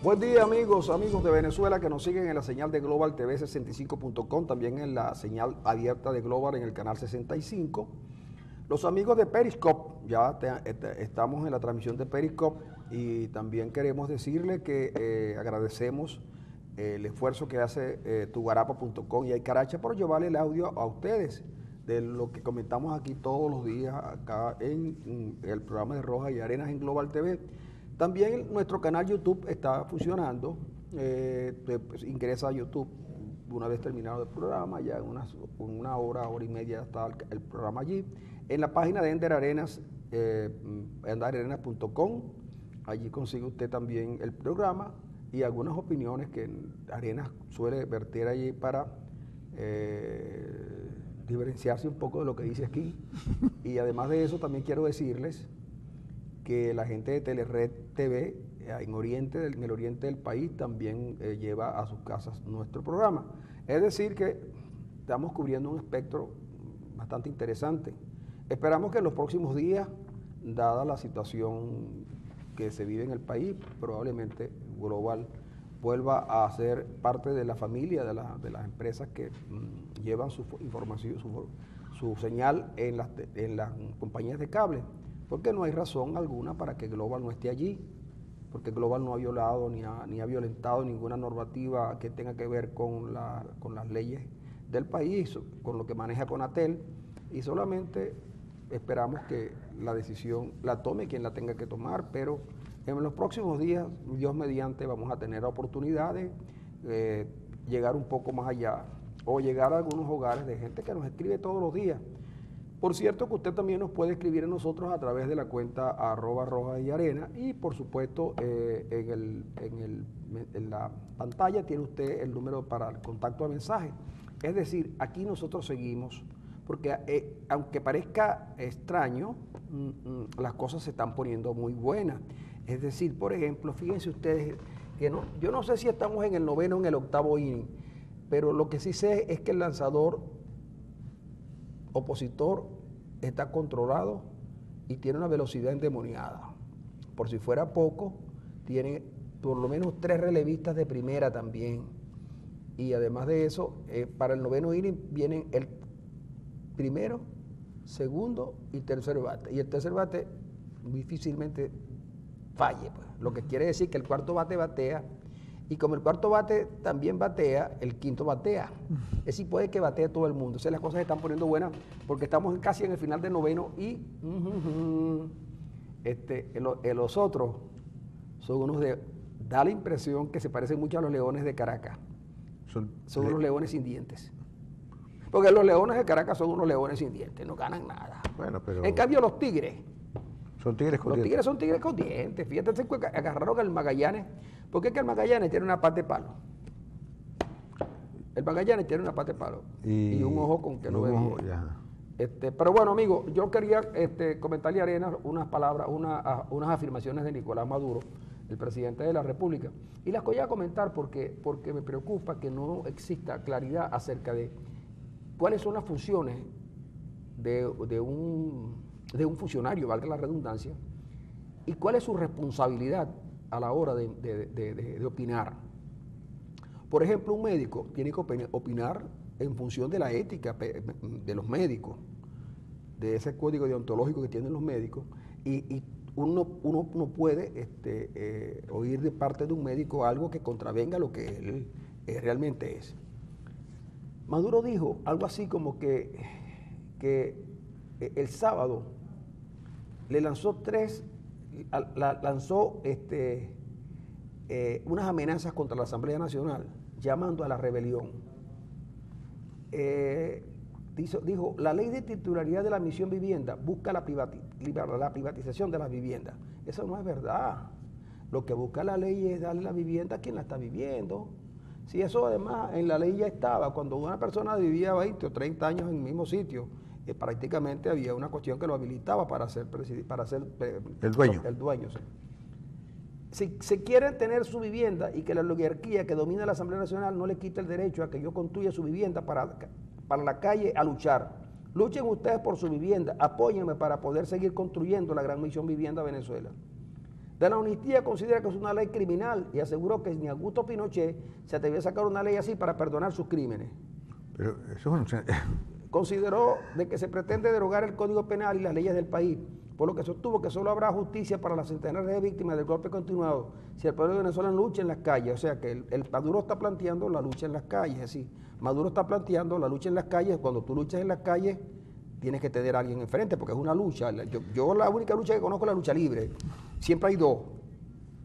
Buen día amigos de Venezuela que nos siguen en la señal de Global TV 65.com, también en la señal abierta de Global en el canal 65. Los amigos de Periscope, ya estamos en la transmisión de Periscope y también queremos decirle que agradecemos el esfuerzo que hace tugarapa.com y Aicaracha por llevarle el audio a ustedes de lo que comentamos aquí todos los días acá en el programa de Rojas y Arenas en Global TV. También nuestro canal YouTube está funcionando. Pues ingresa a YouTube una vez terminado el programa, ya en una hora y media está el programa allí. En la página de Ender Arenas, enderarenas.com, allí consigue usted también el programa y algunas opiniones que Arenas suele verter allí para diferenciarse un poco de lo que dice aquí. Y además de eso, también quiero decirles que la gente de Telered TV en el oriente del país también lleva a sus casas nuestro programa. Es decir que estamos cubriendo un espectro bastante interesante. Esperamos que en los próximos días, dada la situación que se vive en el país, probablemente Global vuelva a ser parte de la familia de las empresas que llevan su información, su señal en las compañías de cable. Porque no hay razón alguna para que Global no esté allí, porque Global no ha violado ni ha violentado ninguna normativa que tenga que ver con las leyes del país, con lo que maneja Conatel, y solamente esperamos que la decisión la tome quien la tenga que tomar, pero en los próximos días, Dios mediante, vamos a tener la oportunidad de llegar un poco más allá, o llegar a algunos hogares de gente que nos escribe todos los días. Por cierto que usted también nos puede escribir a nosotros a través de la cuenta @rojas-y-arena y por supuesto en la pantalla tiene usted el número para el contacto a mensaje. Es decir, aquí nosotros seguimos, porque aunque parezca extraño, las cosas se están poniendo muy buenas. Es decir, por ejemplo, fíjense ustedes que yo no sé si estamos en el 9º o en el 8º inning, pero lo que sí sé es que el lanzador opositor está controlado y tiene una velocidad endemoniada. Por si fuera poco, tiene por lo menos 3 relevistas de primera también. Y además de eso, para el 9º inning vienen el primero, segundo y tercer bate. Y el tercer bate difícilmente falle, pues. Lo que quiere decir que el cuarto bate batea. Y como el cuarto bate también batea, el quinto batea. Es decir, puede que batee todo el mundo. O sea, las cosas se están poniendo buenas porque estamos casi en el final del 9º y los otros son unos da la impresión que se parecen mucho a los leones de Caracas. Son unos leones sin dientes. Porque los leones de Caracas son unos leones sin dientes, no ganan nada. Bueno, pero en cambio los tigres son tigres con los dientes. tigres son tigres con dientes. Fíjate, agarraron al Magallanes. ¿Por qué es que el Magallanes tiene una pata de palo? El Magallanes tiene una pata de palo y un ojo con que no ve bien. Pero bueno, amigo, yo quería comentarle a Arenas unas palabras, unas afirmaciones de Nicolás Maduro, el presidente de la República. Y las voy a comentar porque me preocupa que no exista claridad acerca de cuáles son las funciones de un funcionario, valga la redundancia, y cuál es su responsabilidad a la hora de opinar. Por ejemplo, un médico tiene que opinar en función de la ética de los médicos, de ese código deontológico que tienen los médicos, y uno no puede oír de parte de un médico algo que contravenga lo que él realmente es. Maduro dijo algo así como que el sábado le lanzó unas amenazas contra la Asamblea Nacional, llamando a la rebelión. Dijo, la ley de titularidad de la misión vivienda busca la privatización de las viviendas. Eso no es verdad. Lo que busca la ley es darle la vivienda a quien la está viviendo. Si eso además en la ley ya estaba, cuando una persona vivía 20 o 30 años en el mismo sitio, prácticamente había una cuestión que lo habilitaba para ser el dueño. El dueño, sí. Si se quiere tener su vivienda y que la oligarquía que domina la Asamblea Nacional no le quite el derecho a que yo construya su vivienda para la calle a luchar. Luchen ustedes por su vivienda, apóyenme para poder seguir construyendo la gran misión Vivienda Venezuela. de la amnistía considera que es una ley criminal y aseguró que ni Augusto Pinochet se atrevió a sacar una ley así para perdonar sus crímenes. Pero eso es un... Consideró de que se pretende derogar el Código Penal y las leyes del país, por lo que sostuvo que solo habrá justicia para las centenares de víctimas del golpe continuado si el pueblo venezolano lucha en las calles. O sea que el Maduro está planteando la lucha en las calles, es decir, Maduro está planteando la lucha en las calles. Cuando tú luchas en las calles tienes que tener a alguien enfrente porque es una lucha. Yo la única lucha que conozco es la lucha libre. Siempre hay dos,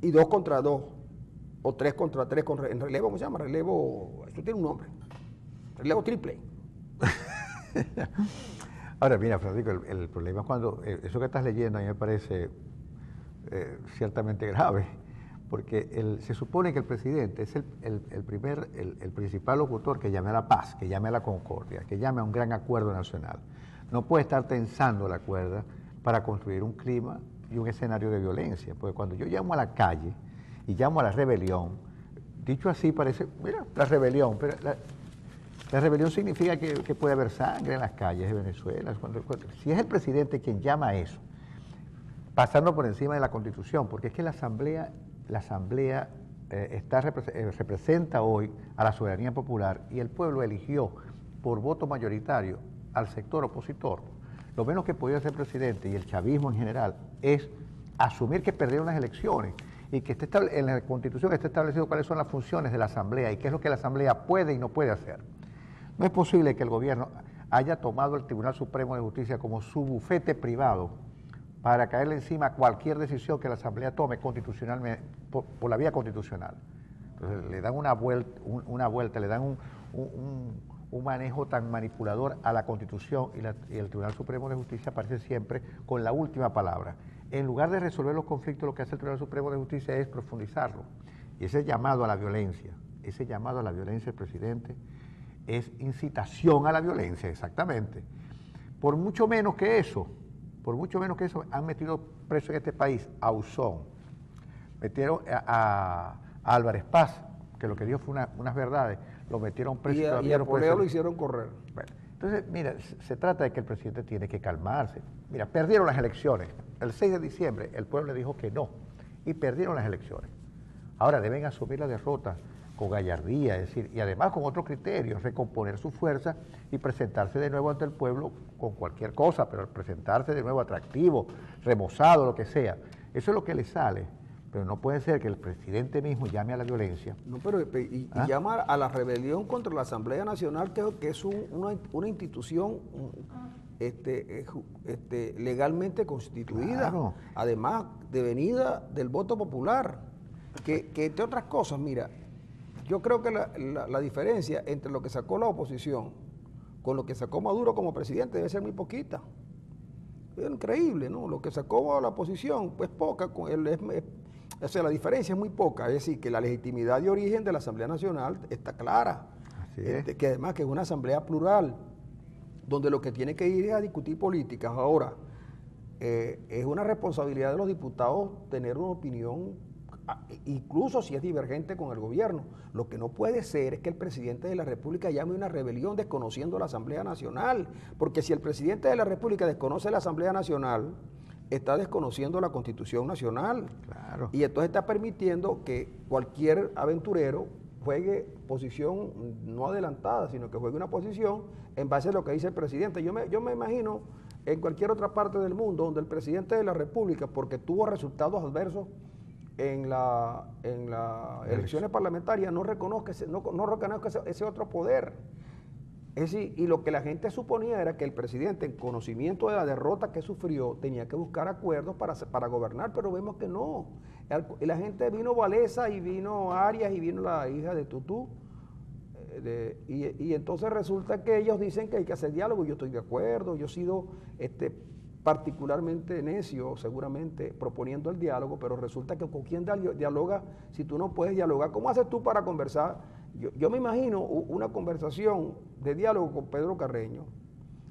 y 2 contra 2, o 3 contra 3, en relevo, ¿cómo se llama? Relevo, eso tiene un nombre, relevo triple. Ahora, mira, Francisco, el problema es cuando eso que estás leyendo a mí me parece ciertamente grave, porque se supone que el presidente es el principal locutor que llame a la paz, que llame a la concordia, que llame a un gran acuerdo nacional. No puede estar tensando la cuerda para construir un clima y un escenario de violencia, porque cuando yo llamo a la calle y llamo a la rebelión, dicho así parece, mira, la rebelión, pero la rebelión significa que puede haber sangre en las calles de Venezuela. Si es el presidente quien llama a eso, pasando por encima de la Constitución, porque es que la Asamblea representa hoy a la soberanía popular y el pueblo eligió por voto mayoritario al sector opositor. Lo menos que podía hacer el presidente y el chavismo en general es asumir que perdieron las elecciones y que en la Constitución está establecido cuáles son las funciones de la Asamblea y qué es lo que la Asamblea puede y no puede hacer. No es posible que el gobierno haya tomado el Tribunal Supremo de Justicia como su bufete privado para caerle encima a cualquier decisión que la Asamblea tome constitucionalmente, por la vía constitucional. Entonces le dan una vuelta, le dan un manejo tan manipulador a la Constitución y el Tribunal Supremo de Justicia aparece siempre con la última palabra. En lugar de resolver los conflictos, lo que hace el Tribunal Supremo de Justicia es profundizarlo. Y ese llamado a la violencia del presidente, es incitación a la violencia, exactamente. Por mucho menos que eso, han metido preso en este país a Ausón, metieron a Álvarez Paz, que lo que dijo fue unas verdades, lo metieron preso. Y a Poleo lo hicieron correr. Bueno, entonces, mira, se trata de que el presidente tiene que calmarse. Mira, perdieron las elecciones. El 6 de diciembre el pueblo le dijo que no, y perdieron las elecciones. Ahora deben asumir la derrota con gallardía, es decir, y además con otro criterio, recomponer su fuerza y presentarse de nuevo ante el pueblo con cualquier cosa, pero presentarse de nuevo atractivo, remozado, lo que sea. Eso es lo que le sale, pero no puede ser que el presidente mismo llame a la violencia. No, pero y llama a la rebelión contra la Asamblea Nacional, que es una institución legalmente constituida, claro, además devenida del voto popular, que entre otras cosas, mira, yo creo que la diferencia entre lo que sacó la oposición con lo que sacó Maduro como presidente debe ser muy poquita. Es increíble, ¿no? Lo que sacó la oposición, pues poca, o sea, la diferencia es muy poca. Es decir, que la legitimidad de origen de la Asamblea Nacional está clara. Que además que es una asamblea plural, donde lo que tiene que ir es a discutir políticas. Ahora, es una responsabilidad de los diputados tener una opinión, incluso si es divergente con el gobierno. Lo que no puede ser es que el presidente de la República llame una rebelión desconociendo la Asamblea Nacional, porque si el presidente de la República desconoce la Asamblea Nacional, está desconociendo la Constitución Nacional. Claro. Y entonces está permitiendo que cualquier aventurero juegue posición no adelantada, sino que juegue una posición en base a lo que dice el presidente. Yo me imagino en cualquier otra parte del mundo donde el presidente de la República, porque tuvo resultados adversos en las elecciones parlamentarias, no reconozca ese otro poder. Es decir, y lo que la gente suponía era que el presidente, en conocimiento de la derrota que sufrió, tenía que buscar acuerdos para gobernar, pero vemos que no. La gente vino Wałęsa y vino Arias y vino la hija de Tutú, y entonces resulta que ellos dicen que hay que hacer diálogo. Yo estoy de acuerdo, yo he sido particularmente necio, seguramente, proponiendo el diálogo, pero resulta que con quién dialoga si tú no puedes dialogar. ¿Cómo haces tú para conversar? Yo me imagino una conversación de diálogo con Pedro Carreño,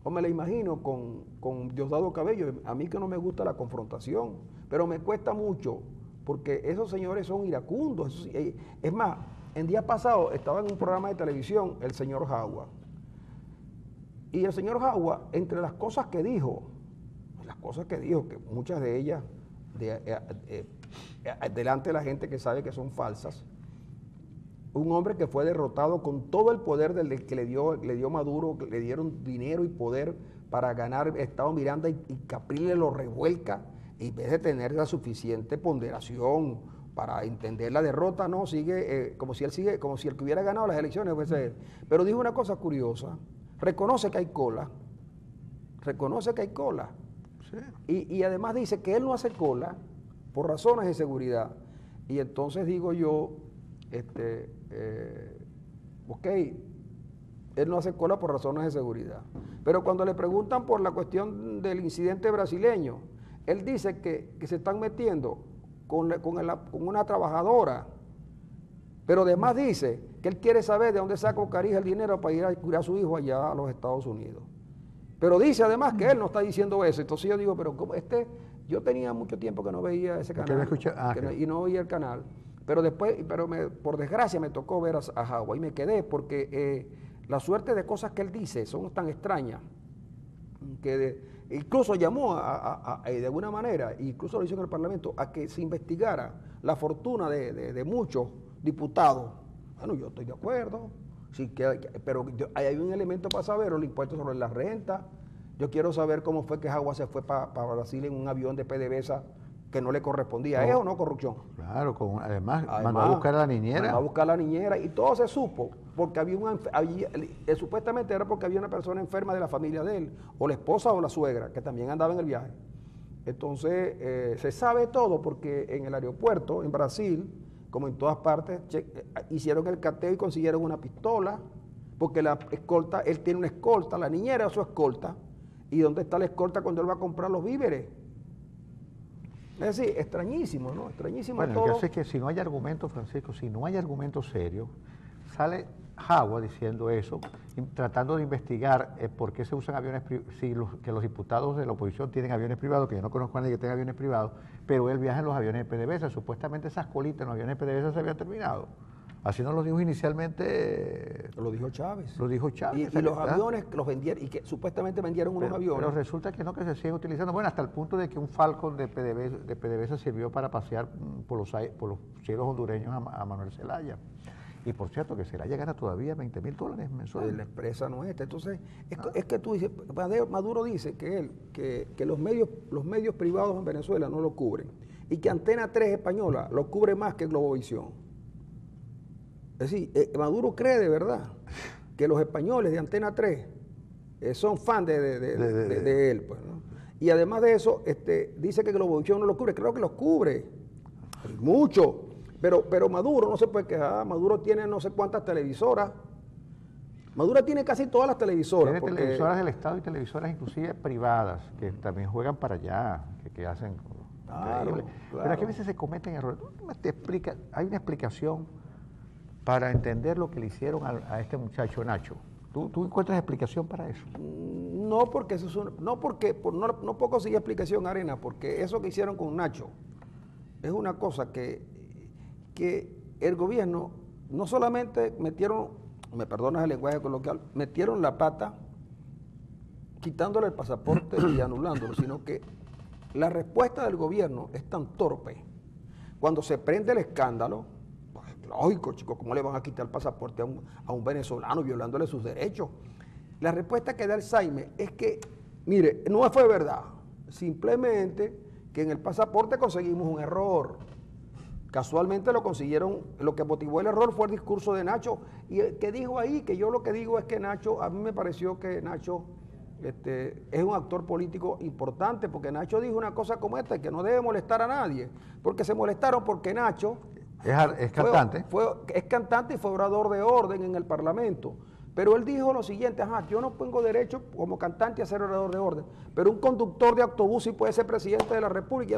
o me la imagino con Diosdado Cabello. A mí que no me gusta la confrontación, pero me cuesta mucho, porque esos señores son iracundos. Es más, en días pasados estaba en un programa de televisión el señor Jagua, y el señor Jagua, entre las cosas que dijo, que muchas de ellas delante de la gente que sabe que son falsas. Un hombre que fue derrotado con todo el poder que le dio Maduro, que le dieron dinero y poder para ganar Estado Miranda y Capriles lo revuelca, y en vez de tener la suficiente ponderación para entender la derrota, no, sigue como si el que hubiera ganado las elecciones fuese él. Pero dijo una cosa curiosa, reconoce que hay cola, sí. Y además dice que él no hace cola por razones de seguridad. Y entonces digo yo, ok, él no hace cola por razones de seguridad. Pero cuando le preguntan por la cuestión del incidente brasileño, él dice que se están metiendo con una trabajadora. Pero además dice que él quiere saber de dónde saca Carija el dinero para ir a cuidar a su hijo allá a los Estados Unidos. Pero dice además que él no está diciendo eso. Entonces yo digo, pero ¿cómo yo tenía mucho tiempo que no veía ese canal y no veía el canal. Pero después, por desgracia me tocó ver a Jagua y me quedé porque la suerte de cosas que él dice son tan extrañas que incluso llamó de alguna manera, incluso lo hizo en el Parlamento, a que se investigara la fortuna de muchos diputados. Bueno, yo estoy de acuerdo, sí, pero hay un elemento para saber, el impuesto sobre la renta. Yo quiero saber cómo fue que Jagua se fue para Brasil en un avión de PDVSA que no le correspondía. ¿Es o no corrupción? Claro, además mandó a buscar a la niñera. Mandó a buscar a la niñera y todo se supo, porque supuestamente era porque había una persona enferma de la familia de él, o la esposa o la suegra, que también andaba en el viaje. Entonces, se sabe todo porque en el aeropuerto, en Brasil, como en todas partes, hicieron el cateo y consiguieron una pistola, porque la escolta, él tiene una escolta, la niñera es su escolta, y ¿dónde está la escolta cuando él va a comprar los víveres? Es decir, extrañísimo, ¿no? Extrañísimo bueno, todo. Bueno, es que si no hay argumento, Francisco, si no hay argumento serio, sale Jagua diciendo eso, tratando de investigar por qué se usan aviones privados, que los diputados de la oposición tienen aviones privados, que yo no conozco a nadie que tenga aviones privados, pero él viaja en los aviones de PDVSA, supuestamente esas colitas en los aviones de PDVSA se habían terminado. Así nos lo dijo inicialmente. Lo dijo Chávez. Lo dijo Chávez. Y los aviones los vendieron, y que supuestamente vendieron unos aviones. Pero resulta que no, que se siguen utilizando. Bueno, hasta el punto de que un Falcon de PDVSA sirvió para pasear por los cielos hondureños a Manuel Zelaya. Y por cierto, que Zelaya gana todavía $20,000 mensuales. La empresa no es esta. Entonces, es que tú dices, Maduro dice que los medios privados en Venezuela no lo cubren. Y que Antena 3 española lo cubre más que Globovisión. Es decir, Maduro cree de verdad que los españoles de Antena 3 son fans de él. Pues, ¿no? Y además de eso, dice que Globovisión no lo cubre. Creo que los cubre. Mucho. Pero Maduro no se puede quejar. Maduro tiene no sé cuántas televisoras. Maduro tiene casi todas las televisoras. Tiene televisoras del Estado y televisoras inclusive privadas, que también juegan para allá, que hacen... Claro. Pero aquí a veces se cometen errores. Hay una explicación para entender lo que le hicieron a este muchacho Nacho. ¿Tú encuentras explicación para eso? No, porque no puedo conseguir explicación, Arena, porque eso que hicieron con Nacho es una cosa que el gobierno no solamente metieron, me perdonas el lenguaje coloquial, metieron la pata quitándole el pasaporte y anulándolo, sino que la respuesta del gobierno es tan torpe. Cuando se prende el escándalo, lógico, chicos, ¿cómo le van a quitar el pasaporte a un venezolano violándole sus derechos? La respuesta que da el Saime es que, mire, no fue verdad, simplemente que en el pasaporte conseguimos un error. Casualmente lo consiguieron, lo que motivó el error fue el discurso de Nacho, y que dijo ahí, que yo lo que digo es que Nacho, a mí me pareció que Nacho es un actor político importante, porque Nacho dijo una cosa como esta, que no debe molestar a nadie, porque se molestaron porque Nacho... Es cantante. Es cantante y fue orador de orden en el Parlamento. Pero él dijo lo siguiente, yo no tengo derecho como cantante a ser orador de orden, pero un conductor de autobús sí puede ser presidente de la República.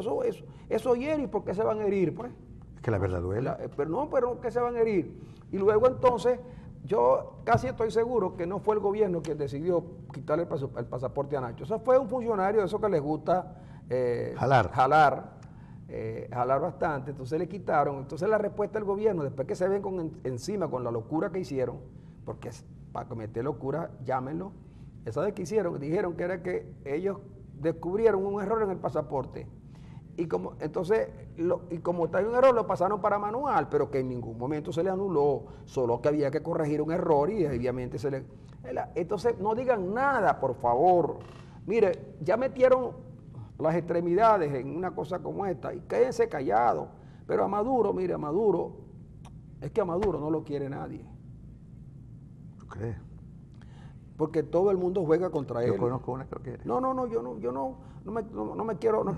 Eso hiere, ¿y por qué se van a herir? Pues? Es que la verdad duele. Pero ¿qué se van a herir? Y luego entonces, yo casi estoy seguro que no fue el gobierno quien decidió quitarle el pasaporte a Nacho. Eso fue un funcionario de eso que les gusta jalar bastante, entonces le quitaron. Entonces la respuesta del gobierno, después que se ven encima con la locura que hicieron, porque para cometer locura, llámenlo, esa vez que hicieron, dijeron que era que ellos descubrieron un error en el pasaporte entonces, y como está un error, lo pasaron para manual, pero que en ningún momento se le anuló, solo que había que corregir un error y obviamente se le... Entonces, no digan nada, por favor. Mire, ya metieron las extremidades en una cosa como esta y quédense callados. Pero a Maduro, mire, es que a Maduro no lo quiere nadie. ¿Tú crees? Porque todo el mundo juega contra él. Yo conozco una que lo quiere. No, no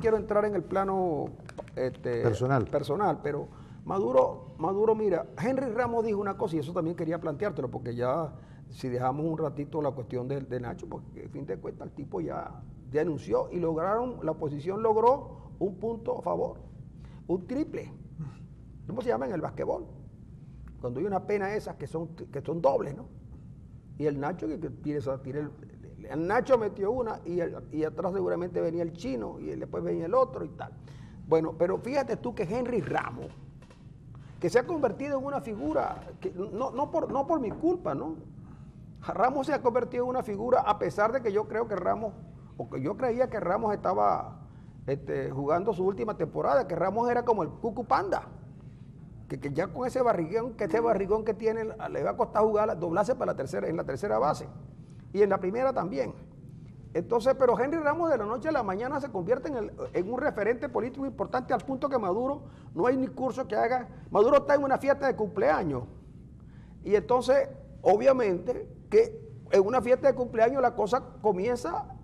quiero entrar en el plano personal, pero Maduro, mira, Henry Ramos dijo una cosa y eso también quería planteártelo, porque ya, si dejamos un ratito la cuestión de Nacho, porque a fin de cuentas el tipo ya denunció y la oposición logró un punto a favor, un triple. ¿Cómo se llama en el basquetbol? Cuando hay una pena esas que son dobles, ¿no? Y el Nacho el Nacho metió una y atrás seguramente venía el chino y después venía el otro y tal. Bueno, pero fíjate tú que Henry Ramos, que se ha convertido en una figura, que no por mi culpa, ¿no? Ramos se ha convertido en una figura a pesar de que yo creo que yo creía que Ramos estaba jugando su última temporada, que Ramos era como el Cucu Panda. Que ya con ese barrigón que tiene, le va a costar doblarse en la tercera base. Y en la primera también. Entonces, pero Henry Ramos de la noche a la mañana se convierte en un referente político importante al punto que Maduro, no hay ni curso que haga. Maduro está en una fiesta de cumpleaños. Y entonces, obviamente, que en una fiesta de cumpleaños la cosa comienza,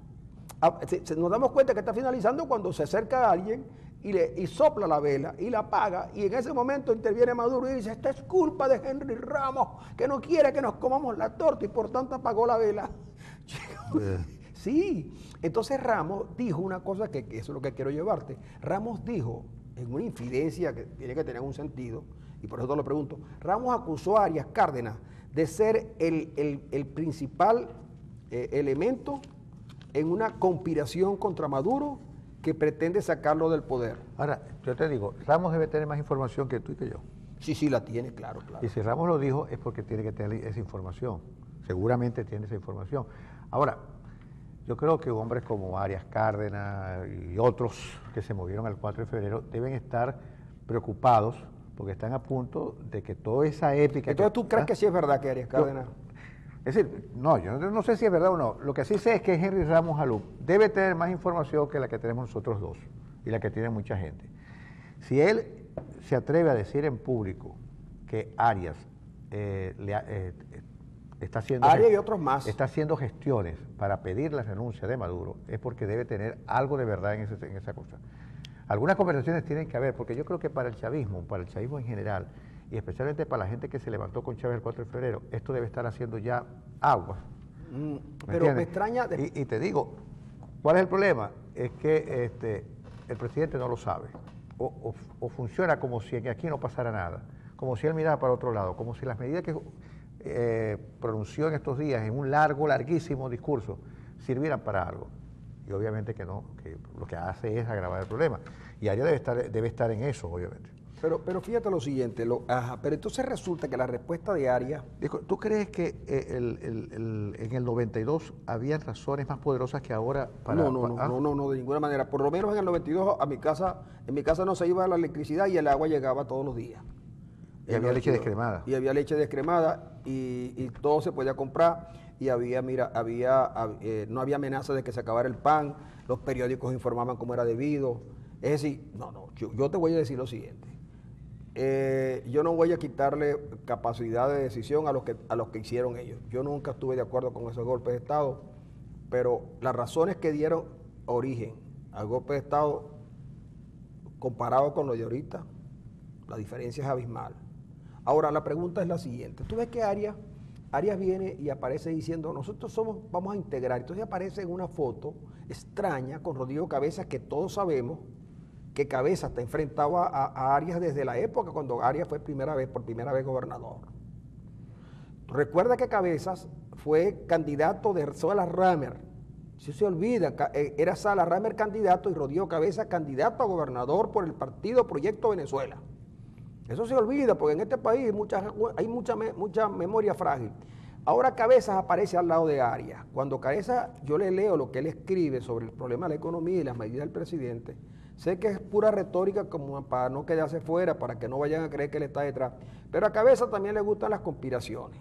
nos damos cuenta que está finalizando cuando se acerca a alguien y sopla la vela y la apaga, y en ese momento interviene Maduro y dice: esta es culpa de Henry Ramos, que no quiere que nos comamos la torta y por tanto apagó la vela. Sí, entonces Ramos dijo una cosa que eso es lo que quiero llevarte. Ramos dijo, en una infidencia que tiene que tener un sentido, y por eso te lo pregunto, Ramos acusó a Arias Cárdenas de ser el principal elemento en una conspiración contra Maduro que pretende sacarlo del poder. Ahora, yo te digo, Ramos debe tener más información que tú y que yo. Sí, la tiene, claro. Y si Ramos lo dijo es porque tiene que tener esa información. Seguramente tiene esa información. Ahora, yo creo que hombres como Arias Cárdenas y otros que se movieron al 4 de febrero deben estar preocupados porque están a punto de que toda esa épica... Entonces, ¿tú crees que sí es verdad que Arias Cárdenas...? Es decir, no, yo no sé si es verdad o no. Lo que sí sé es que Henry Ramos Jalú debe tener más información que la que tenemos nosotros dos y la que tiene mucha gente. Si él se atreve a decir en público que Arias está haciendo... Arias y otros más. Está haciendo gestiones para pedir la renuncia de Maduro, es porque debe tener algo de verdad en esa cosa. Algunas conversaciones tienen que haber, porque yo creo que para el chavismo en general, y especialmente para la gente que se levantó con Chávez el 4 de febrero, esto debe estar haciendo ya aguas. Pero me extraña... Y te digo, ¿cuál es el problema? Es que el presidente no lo sabe, o funciona como si aquí no pasara nada, como si él mirara para otro lado, como si las medidas que pronunció en estos días en un larguísimo discurso sirvieran para algo. Y obviamente que no, que lo que hace es agravar el problema. Y Arias debe estar en eso, obviamente. Pero fíjate lo siguiente, pero entonces resulta que la respuesta de Arias... ¿Tú crees que en el 92 habían razones más poderosas que ahora para...? No, de ninguna manera. Por lo menos en el 92 en mi casa no se iba la electricidad y el agua llegaba todos los días. Y había leche descremada. Y había leche descremada y todo se podía comprar y no había amenaza de que se acabara el pan, los periódicos informaban como era debido. Es decir, yo te voy a decir lo siguiente. Yo no voy a quitarle capacidad de decisión a los que hicieron ellos. Yo nunca estuve de acuerdo con esos golpes de Estado, pero las razones que dieron origen al golpe de Estado, comparado con lo de ahorita, la diferencia es abismal. Ahora, la pregunta es la siguiente. Tú ves que Arias viene y aparece diciendo, nosotros vamos a integrar. Entonces aparece en una foto extraña con Rodrigo Cabezas, que todos sabemos que Cabezas está enfrentado a Arias desde la época cuando Arias fue por primera vez gobernador. Recuerda que Cabezas fue candidato de Sala Ramer. Si se olvida, era Sala Ramer candidato y Rodrigo Cabezas candidato a gobernador por el partido Proyecto Venezuela. Eso se olvida porque en este país hay mucha memoria frágil. Ahora Cabezas aparece al lado de Arias. Cuando Cabezas, yo le leo lo que él escribe sobre el problema de la economía y las medidas del presidente, Sé que es pura retórica como para no quedarse fuera, para que no vayan a creer que él está detrás. Pero a Cabeza también le gustan las conspiraciones.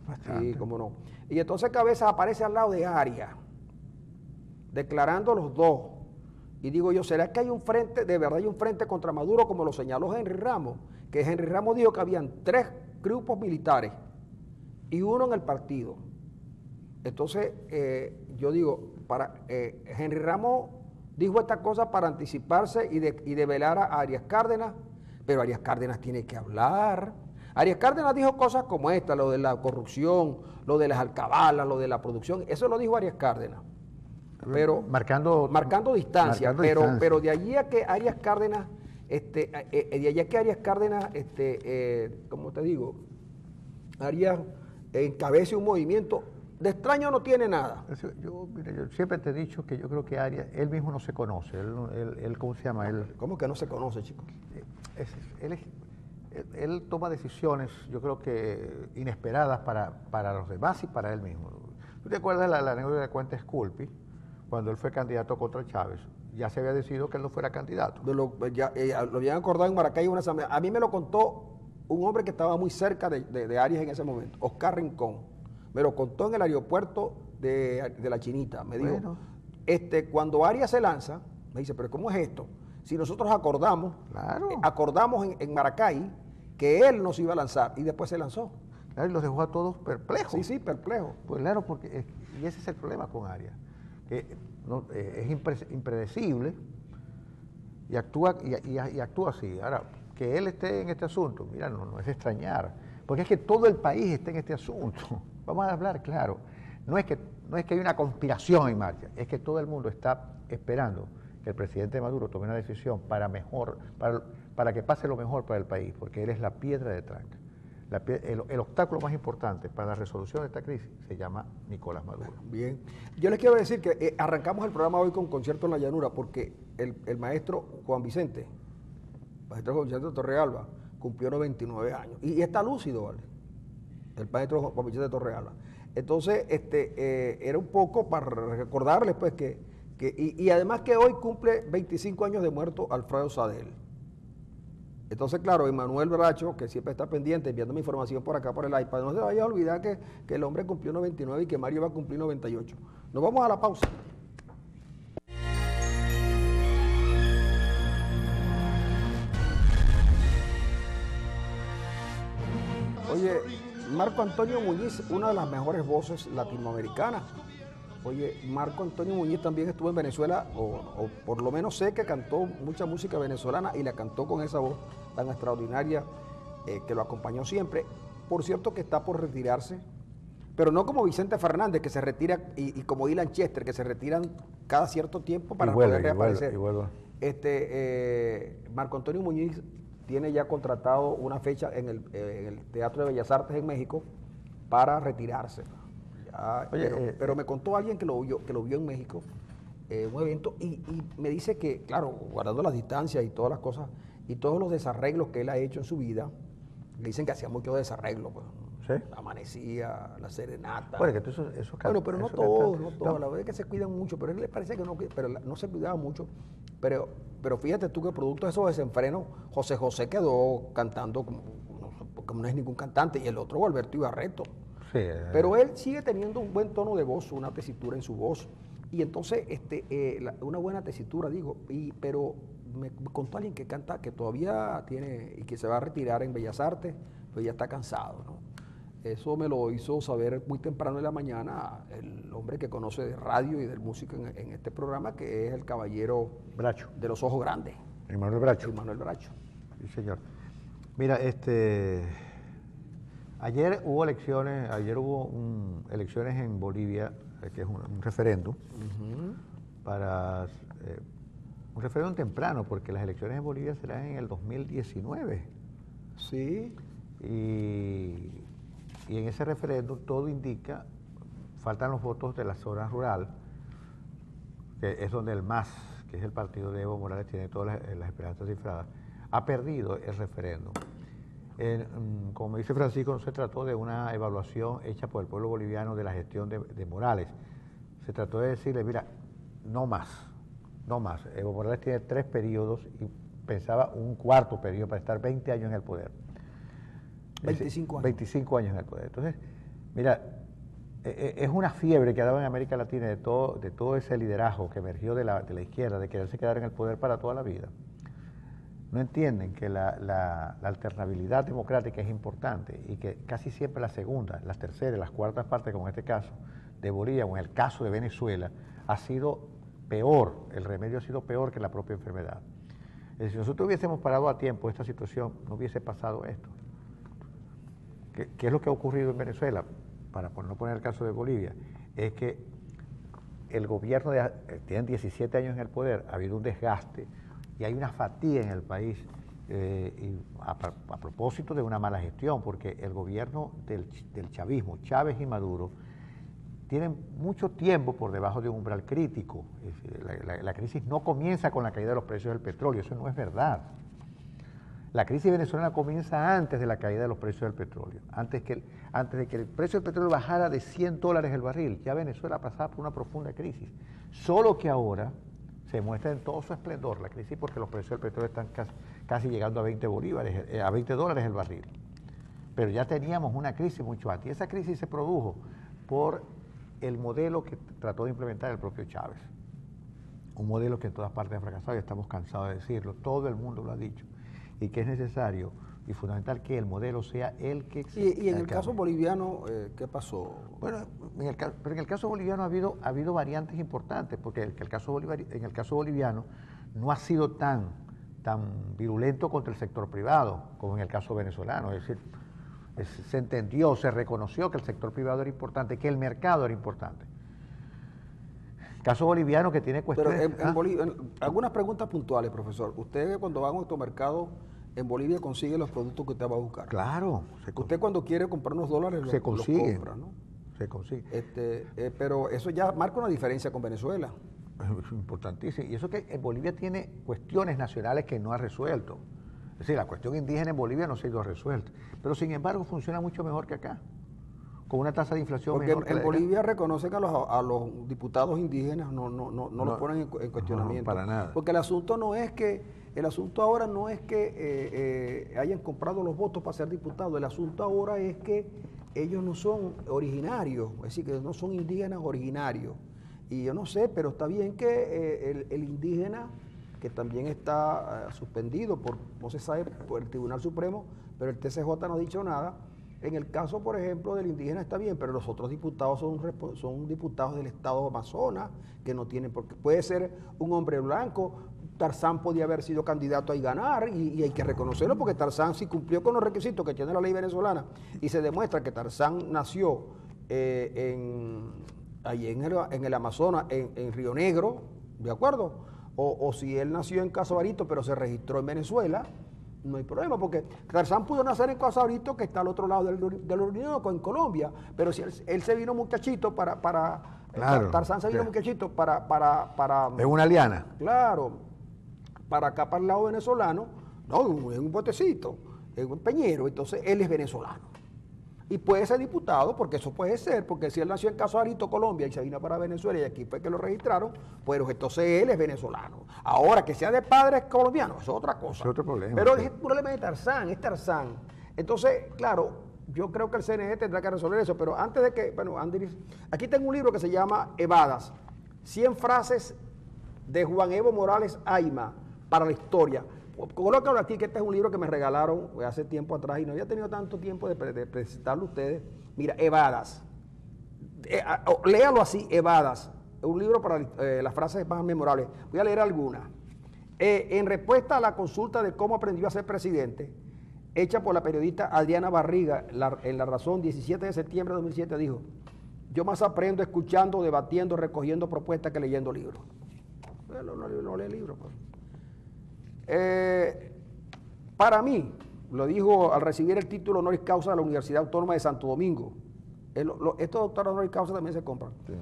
Bastante. Sí, cómo no. Y entonces Cabeza aparece al lado de Arias, declarando los dos. Y digo yo, ¿será que hay un frente, de verdad hay un frente contra Maduro, como lo señaló Henry Ramos? Que Henry Ramos dijo que habían 3 grupos militares y uno en el partido. Entonces, yo digo, Henry Ramos dijo esta cosa para anticiparse y develar a Arias Cárdenas, pero Arias Cárdenas tiene que hablar. Arias Cárdenas dijo cosas como esta, lo de la corrupción, lo de las alcabalas, lo de la producción, eso lo dijo Arias Cárdenas. Pero marcando distancia, pero de allí a que Arias Cárdenas, como te digo, Arias encabece un movimiento, de extraño no tiene nada. Mira, yo siempre te he dicho que yo creo que Arias, él mismo no se conoce, él ¿cómo se llama? ¿Cómo que no se conoce, chico? Él toma decisiones, yo creo que inesperadas para los demás y para él mismo. ¿Tú te acuerdas la anécdota de Cuenta Sculpi? Cuando él fue candidato contra Chávez, ya se había decidido que él no fuera candidato. Lo habían acordado en Maracay en una asamblea. A mí me lo contó un hombre que estaba muy cerca de Arias en ese momento, Oscar Rincón. Me lo contó en el aeropuerto de La Chinita. Me dijo, cuando Arias se lanza, me dice, pero ¿cómo es esto? Si nosotros acordamos en Maracay que él nos iba a lanzar y después se lanzó. Claro, y los dejó a todos perplejos. Sí, perplejos. Pues claro, porque y ese es el problema con Arias. Es impredecible y actúa así. Ahora, que él esté en este asunto, mira, no es de extrañar, porque es que todo el país está en este asunto. Vamos a hablar claro. No es que hay una conspiración en marcha, es que todo el mundo está esperando que el presidente Maduro tome una decisión para que pase lo mejor para el país, porque él es la piedra de tranca. El obstáculo más importante para la resolución de esta crisis se llama Nicolás Maduro. Bien. Yo les quiero decir que arrancamos el programa hoy con Concierto en la Llanura porque el maestro Juan Vicente Torrealba, cumplió 99 años. Y está lúcido, ¿vale? El maestro Juan Vicente Torrealba. Entonces, era un poco para recordarles, pues, y además que hoy cumple 25 años de muerto Alfredo Sadel. Entonces, claro, Emanuel Bracho, que siempre está pendiente, enviándome información por acá por el iPad, no se vaya a olvidar que el hombre cumplió 99 y que Mario va a cumplir 98. Nos vamos a la pausa. Oye, Marco Antonio Muñiz, una de las mejores voces latinoamericanas. Oye, Marco Antonio Muñiz también estuvo en Venezuela, o por lo menos sé que cantó mucha música venezolana y la cantó con esa voz tan extraordinaria que lo acompañó siempre. Por cierto que está por retirarse, pero no como Vicente Fernández, que se retira, y como Dylan Chester, que se retiran cada cierto tiempo para poder reaparecer. Marco Antonio Muñiz tiene ya contratado una fecha en el Teatro de Bellas Artes en México para retirarse. Pero me contó alguien que lo vio en México, un evento, y me dice que, claro, guardando las distancias y todas las cosas, y todos los desarreglos que él ha hecho en su vida, le dicen que hacía muchos desarreglos, pues. ¿Sí? La amanecía, la serenata. Bueno, que bueno, pero no todos. La verdad es que se cuidan mucho, pero a él le parece que no se cuidaba mucho. Pero fíjate tú que producto de esos desenfrenos, José quedó cantando como no es ningún cantante, y el otro, Alberto Ibarreto. Sí, pero él sigue teniendo un buen tono de voz, una tesitura en su voz. Y entonces, una buena tesitura, digo, pero me contó alguien que canta, que todavía tiene, y que se va a retirar en Bellas Artes, pues ya está cansado, ¿no? Eso me lo hizo saber muy temprano en la mañana el hombre que conoce de radio y de música en este programa, que es el caballero Bracho, de los ojos grandes. Emanuel Bracho. Emanuel Bracho. Sí, señor. Mira, ayer hubo elecciones en Bolivia, que es un referéndum, para un referéndum temprano, porque las elecciones en Bolivia serán en el 2019. Sí. Y en ese referéndum todo indica, faltan los votos de la zona rural, que es donde el MAS, que es el partido de Evo Morales, tiene todas las esperanzas cifradas, ha perdido el referéndum. Como dice Francisco, no se trató de una evaluación hecha por el pueblo boliviano de la gestión de Morales. Se trató de decirle, mira, no más, no más. Evo Morales tiene 3 periodos y pensaba un 4.º periodo para estar 20 años en el poder. 25 años. 25 años en el poder. Entonces, mira, es una fiebre que ha dado en América Latina de todo ese liderazgo que emergió de la izquierda, de quererse quedar en el poder para toda la vida. No entienden que la alternabilidad democrática es importante y que casi siempre las segundas, las terceras, las cuartas partes, como en este caso de Bolivia o en el caso de Venezuela, ha sido peor, el remedio ha sido peor que la propia enfermedad. Es decir, si nosotros hubiésemos parado a tiempo esta situación, no hubiese pasado esto. ¿Qué es lo que ha ocurrido en Venezuela? Para no poner el caso de Bolivia, es que el gobierno tienen 17 años en el poder, ha habido un desgaste y hay una fatiga en el país a propósito de una mala gestión, porque el gobierno del chavismo, Chávez y Maduro, tienen mucho tiempo por debajo de un umbral crítico. Es decir, la crisis no comienza con la caída de los precios del petróleo, eso no es verdad. La crisis venezolana comienza antes de la caída de los precios del petróleo, antes de que el precio del petróleo bajara de $100 el barril. Ya Venezuela pasaba por una profunda crisis. Solo que ahora se muestra en todo su esplendor la crisis porque los precios del petróleo están casi llegando a a $20 el barril. Pero ya teníamos una crisis mucho antes. Y esa crisis se produjo por el modelo que trató de implementar el propio Chávez. Un modelo que en todas partes ha fracasado y estamos cansados de decirlo. Todo el mundo lo ha dicho. Y que es necesario y fundamental que el modelo sea el que existe. Y en el caso boliviano, ¿qué pasó? Bueno, pero en el caso boliviano ha habido variantes importantes, porque en el caso boliviano no ha sido tan virulento contra el sector privado como en el caso venezolano. Es decir, se entendió, se reconoció que el sector privado era importante, que el mercado era importante. Caso boliviano que tiene cuestiones... Pero en Bolivia, algunas preguntas puntuales, profesor. Usted cuando va a un automercado en Bolivia consigue los productos que usted va a buscar. Claro. Usted cuando quiere comprar unos dólares los compra, ¿no? Se consigue. Pero eso ya marca una diferencia con Venezuela. Es importantísimo. Y eso que en Bolivia tiene cuestiones nacionales que no ha resuelto. Es decir, la cuestión indígena en Bolivia no se ha ido resuelta. Pero sin embargo funciona mucho mejor que acá, con una tasa de inflación porque menor. Porque en Bolivia reconocen a los diputados indígenas, no los ponen en cuestionamiento. No, para nada. Porque el asunto ahora no es que hayan comprado los votos para ser diputados, el asunto ahora es que ellos no son originarios, es decir, que no son indígenas originarios. Y yo no sé, pero está bien que el indígena, que también está suspendido no se sabe, por el Tribunal Supremo, pero el TCJ no ha dicho nada. En el caso, por ejemplo, del indígena está bien, pero los otros diputados son diputados del estado de Amazonas, que no tienen, porque puede ser un hombre blanco. Tarzán podía haber sido candidato y ganar, y hay que reconocerlo, porque Tarzán sí cumplió con los requisitos que tiene la ley venezolana, y se demuestra que Tarzán nació allí en el Amazonas, en Río Negro, ¿de acuerdo? O si él nació en Casabarito, pero se registró en Venezuela, no hay problema, porque Tarzán pudo nacer en Casabarito, que está al otro lado del Orinoco, en Colombia, pero si él se vino muchachito Claro, Tarzán se vino muchachito para... Es una liana. Claro, para acá, para el lado venezolano, no, en un botecito, en un peñero, entonces él es venezolano. Y puede ser diputado, porque eso puede ser, porque si él nació en Casabarito, Colombia, y se vino para Venezuela, y aquí fue que lo registraron, pues entonces él es venezolano. Ahora, que sea de padres colombianos, eso es otra cosa. Es otro problema. Pero es el problema de Tarzán, es Tarzán. Entonces, claro, yo creo que el CNE tendrá que resolver eso, pero antes de que, bueno, Andrés, aquí tengo un libro que se llama Evadas, 100 frases de Juan Evo Morales Ayma para la historia. Colócalo aquí, que este es un libro que me regalaron hace tiempo atrás y no había tenido tanto tiempo de presentarlo a ustedes. Mira, Evadas. Léalo así, Evadas. Un libro para las frases más memorables. Voy a leer algunas. En respuesta a la consulta de cómo aprendió a ser presidente, hecha por la periodista Adriana Barriga en La Razón, 17 de septiembre de 2007, dijo: yo más aprendo escuchando, debatiendo, recogiendo propuestas que leyendo libros. No lee libros, pues. Para mí, lo dijo al recibir el título honoris causa de la Universidad Autónoma de Santo Domingo. Estos doctores honoris causa también se compran. Sí.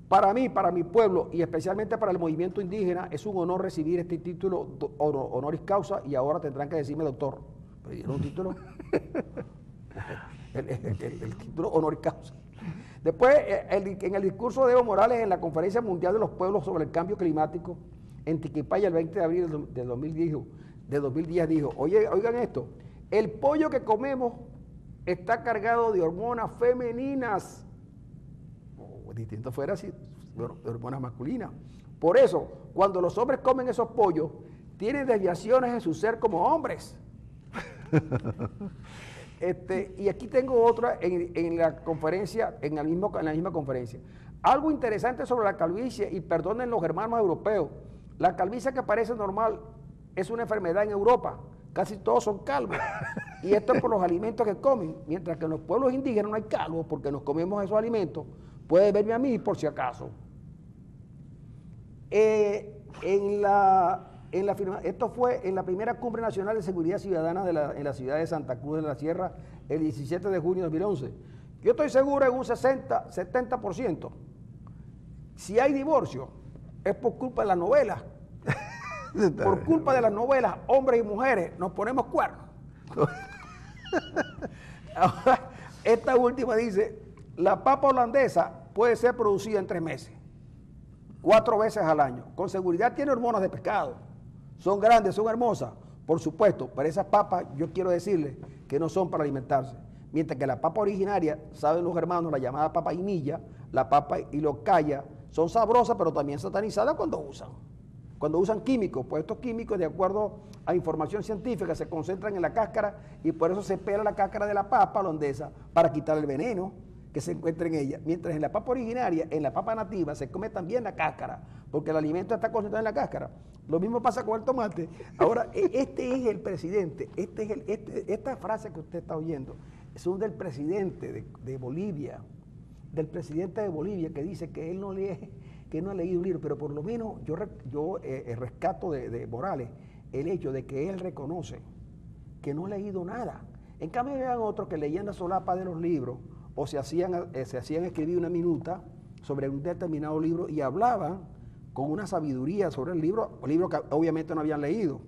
Para mí, para mi pueblo y especialmente para el movimiento indígena, es un honor recibir este título honoris causa, y ahora tendrán que decirme doctor. Pero ¿dieron un título? el título honoris causa. Después, en el discurso de Evo Morales en la Conferencia Mundial de los Pueblos sobre el Cambio Climático, en Tiquipaya, el 20 de abril de 2010 dijo, oigan esto, el pollo que comemos está cargado de hormonas femeninas, o distinto fuera si de hormonas masculinas. Por eso, cuando los hombres comen esos pollos, tienen desviaciones en su ser como hombres. Y aquí tengo otra en la conferencia, en la misma conferencia. Algo interesante sobre la calvicie, y perdonen los hermanos europeos, la calvicie que parece normal es una enfermedad en Europa. Casi todos son calvos. Y esto es por los alimentos que comen. Mientras que en los pueblos indígenas no hay calvos porque nos comemos esos alimentos. Puede verme a mí por si acaso. Esto fue en la primera Cumbre Nacional de Seguridad Ciudadana en la ciudad de Santa Cruz de la Sierra el 17 de junio de 2011. Yo estoy seguro en un 60-70%. Si hay divorcio, es por culpa de las novelas. Por culpa de las novelas, hombres y mujeres nos ponemos cuernos. Ahora, esta última dice, la papa holandesa puede ser producida en 3 meses, 4 veces al año. Con seguridad tiene hormonas de pescado. Son grandes, son hermosas, por supuesto, pero esas papas yo quiero decirles que no son para alimentarse. Mientras que la papa originaria, saben los hermanos, la llamada papa inilla, la papa ilocaya, son sabrosas, pero también satanizadas cuando usan químicos, pues estos químicos, de acuerdo a información científica, se concentran en la cáscara y por eso se pela la cáscara de la papa holandesa para quitar el veneno que se encuentra en ella. Mientras en la papa originaria, en la papa nativa, se come también la cáscara, porque el alimento está concentrado en la cáscara. Lo mismo pasa con el tomate. Ahora, este es el presidente, esta frase que usted está oyendo, son del presidente de Bolivia, que dice que él no lee, que no ha leído un libro, pero por lo menos yo rescato de Morales el hecho de que él reconoce que no ha leído nada. En cambio, había otros que leían la solapa de los libros o se hacían escribir una minuta sobre un determinado libro y hablaban con una sabiduría sobre el libro que obviamente no habían leído.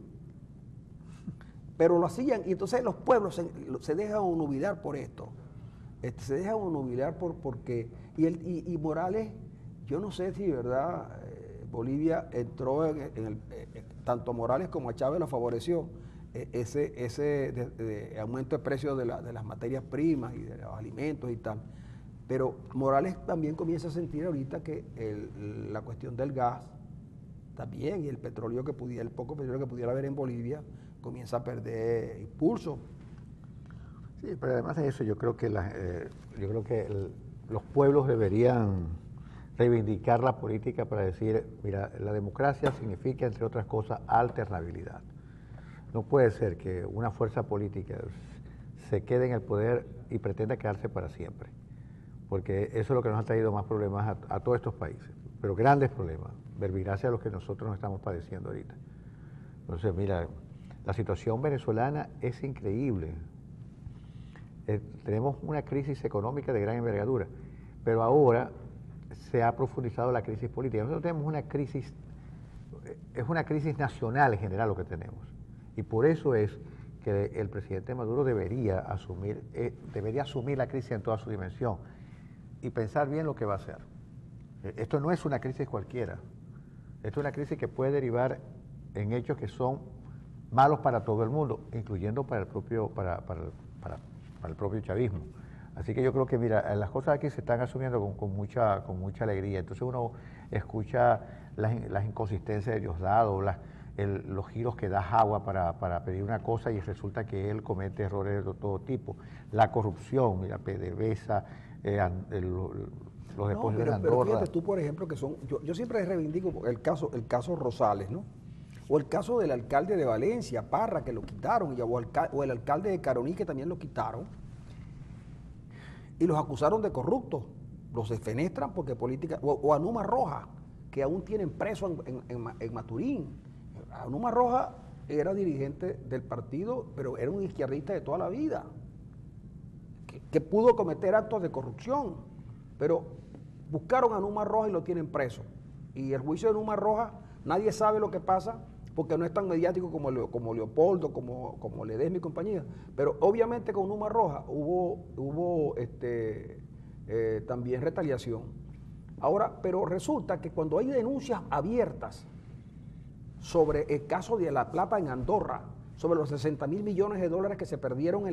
Pero lo hacían, y entonces los pueblos se dejan nubilar por esto. Se dejan nubilar porque... Y Morales, yo no sé si, ¿verdad? Bolivia entró tanto Morales como a Chávez lo favoreció, ese aumento de precios de las materias primas y de los alimentos y tal. Pero Morales también comienza a sentir ahorita que la cuestión del gas también y el petróleo el poco petróleo que pudiera haber en Bolivia comienza a perder impulso. Sí, pero además de eso yo creo que los pueblos deberían reivindicar la política para decir, mira, la democracia significa, entre otras cosas, alternabilidad. No puede ser que una fuerza política se quede en el poder y pretenda quedarse para siempre, porque eso es lo que nos ha traído más problemas a todos estos países, pero grandes problemas, verbigracia a los que nosotros nos estamos padeciendo ahorita. Entonces, mira, la situación venezolana es increíble. Tenemos una crisis económica de gran envergadura, pero ahora se ha profundizado la crisis política. Nosotros tenemos una crisis, es una crisis nacional en general lo que tenemos. Y por eso es que el presidente Maduro debería asumir la crisis en toda su dimensión y pensar bien lo que va a hacer. Esto no es una crisis cualquiera. Esto es una crisis que puede derivar en hechos que son malos para todo el mundo, incluyendo para el propio chavismo. Así que yo creo que, mira, las cosas aquí se están asumiendo con mucha alegría. Entonces uno escucha las inconsistencias de Diosdado, los giros que da Jagua para pedir una cosa y resulta que él comete errores de todo tipo. La corrupción, la PDVSA, los depósitos de Andorra. Pero fíjate tú, por ejemplo, que yo siempre reivindico el caso Rosales, ¿no? O el caso del alcalde de Valencia, Parra, que lo quitaron, o el alcalde de Caroní, que también lo quitaron, y los acusaron de corruptos, los desfenestran porque política, o a Numa Roja, que aún tienen preso en Maturín. Numa Roja era dirigente del partido, pero era un izquierdista de toda la vida, que pudo cometer actos de corrupción, pero buscaron a Numa Roja y lo tienen preso. Y el juicio de Numa Roja, nadie sabe lo que pasa, porque no es tan mediático como Leopoldo, como Ledesma y compañía. Pero obviamente con Numa Roja hubo también retaliación. Ahora, pero resulta que cuando hay denuncias abiertas sobre el caso de La Plata en Andorra, sobre los 60.000 millones de dólares que se perdieron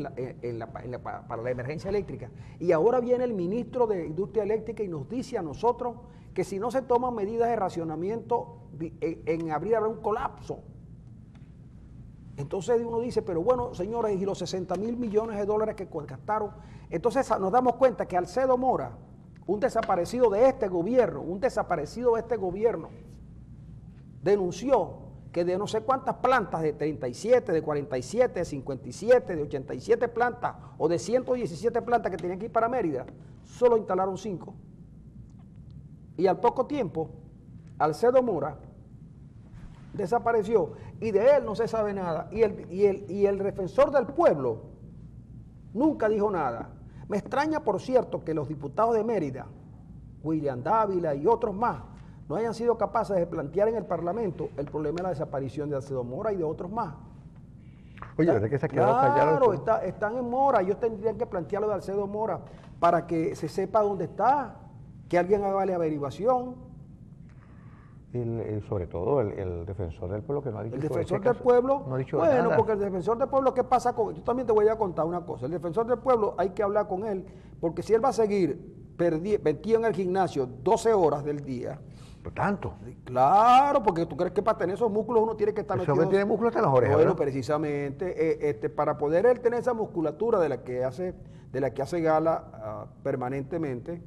para la emergencia eléctrica, y ahora viene el ministro de Industria Eléctrica y nos dice a nosotros que si no se toman medidas de racionamiento, en abril habrá un colapso. Entonces uno dice, pero bueno, señores, y los 60.000 millones de dólares que gastaron. Entonces nos damos cuenta que Alcedo Mora, un desaparecido de este gobierno, denunció que de no sé cuántas plantas, de 37, de 47, de 57, de 87 plantas o de 117 plantas que tenían que ir para Mérida, solo instalaron 5. Y al poco tiempo, Alcedo Mora desapareció y de él no se sabe nada. Y el defensor del pueblo nunca dijo nada. Me extraña, por cierto, que los diputados de Mérida, William Dávila y otros más, no hayan sido capaces de plantear en el Parlamento el problema de la desaparición de Alcedo Mora y de otros más. Oye, ¿verdad que se ha quedado callado? Claro, están en mora. Ellos tendrían que plantearlo de Alcedo Mora para que se sepa dónde está, que alguien haga la averiguación. Y sobre todo el defensor del pueblo que no ha dicho El sobre defensor este del caso, pueblo, no ha dicho bueno, nada. porque el defensor del pueblo, ¿qué pasa con él? Yo también te voy a contar una cosa. El defensor del pueblo hay que hablar con él, porque si él va a seguir metido en el gimnasio 12 horas del día. ¿Por tanto? Claro, porque tú crees que para tener esos músculos uno tiene que estar Ese hombre tiene músculos hasta en las orejas. Bueno, ¿verdad? precisamente, para poder él tener esa musculatura de la que hace gala permanentemente,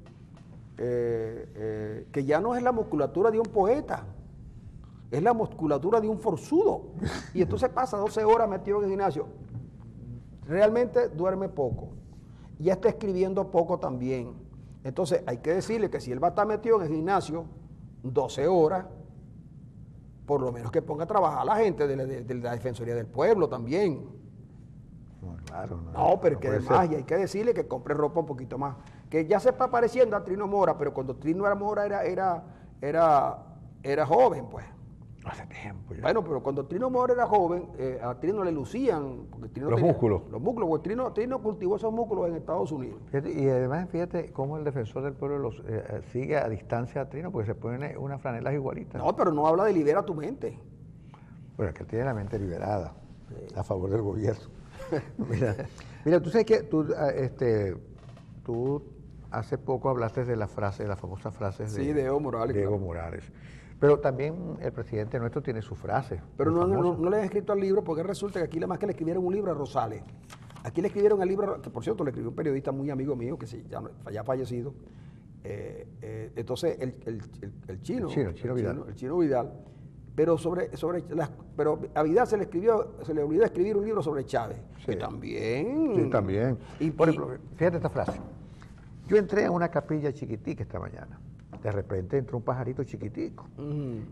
que ya no es la musculatura de un poeta, es la musculatura de un forzudo. Y entonces pasa 12 horas metido en el gimnasio. Realmente duerme poco. Ya está escribiendo poco también. Entonces hay que decirle que si él va a estar metido en el gimnasio 12 horas, por lo menos que ponga a trabajar a la gente de la Defensoría del Pueblo también. No, claro, No, pero no que puede además, ser. y hay que decirle que compre ropa un poquito más. Que ya se está pareciendo a Trino Mora, pero cuando Trino Mora era joven, pues. Hace tiempo ya. Bueno, pero cuando Trino Mora era joven, a Trino le lucían porque Trino Los músculos. Los músculos, porque Trino cultivó esos músculos en Estados Unidos. Fíjate, y además, fíjate cómo el defensor del pueblo sigue a distancia a Trino, porque se pone unas franelas igualitas. No, pero no habla de libera tu mente. Bueno, es que él tiene la mente liberada a favor del gobierno. Mira, tú sabes que tú hace poco hablaste de la famosa frase Sí, de Evo Morales. Evo Claro. Morales. Pero también el presidente nuestro tiene su frase. Pero muy famosa. no le han escrito al libro porque resulta que aquí nada más que le escribieron un libro a Rosales. Aquí le escribieron el libro, que por cierto le escribió un periodista muy amigo mío, que ya ha fallecido. Entonces, el chino Vidal. El chino Vidal. Pero pero a Vidal se le olvidó escribir un libro sobre Chávez. Sí. Que también. Sí, también. Y, Por ejemplo, fíjate esta frase. Yo entré a una capilla chiquitica esta mañana. De repente entró un pajarito chiquitico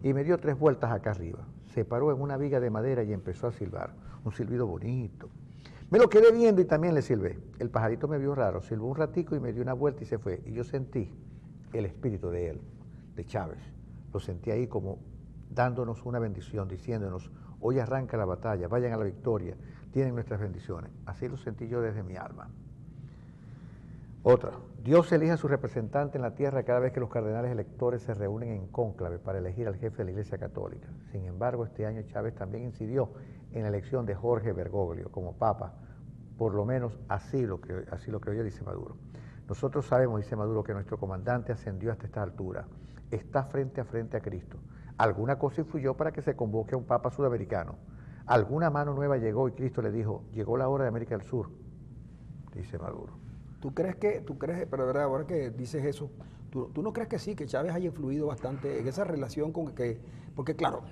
y me dio 3 vueltas acá arriba. Se paró en una viga de madera y empezó a silbar. Un silbido bonito. Me lo quedé viendo y también le silbé. El pajarito me vio raro, silbó un ratico y me dio una vuelta y se fue. Y yo sentí el espíritu de él, de Chávez. Lo sentí ahí como dándonos una bendición, diciéndonos, hoy arranca la batalla, vayan a la victoria, tienen nuestras bendiciones. Así lo sentí yo desde mi alma. Otra, Dios elige a su representante en la tierra cada vez que los cardenales electores se reúnen en cónclave para elegir al jefe de la Iglesia Católica. Sin embargo, este año Chávez también incidió en la elección de Jorge Bergoglio como papa, por lo menos así lo que hoy dice Maduro. Nosotros sabemos, dice Maduro, que nuestro comandante ascendió hasta esta altura, está frente a Cristo. Alguna cosa influyó para que se convoque a un papa sudamericano. Alguna mano nueva llegó y Cristo le dijo, llegó la hora de América del Sur, dice Maduro. ¿Tú crees, pero de verdad, ahora que dices eso, ¿tú no crees que sí, que Chávez haya influido bastante en esa relación porque claro,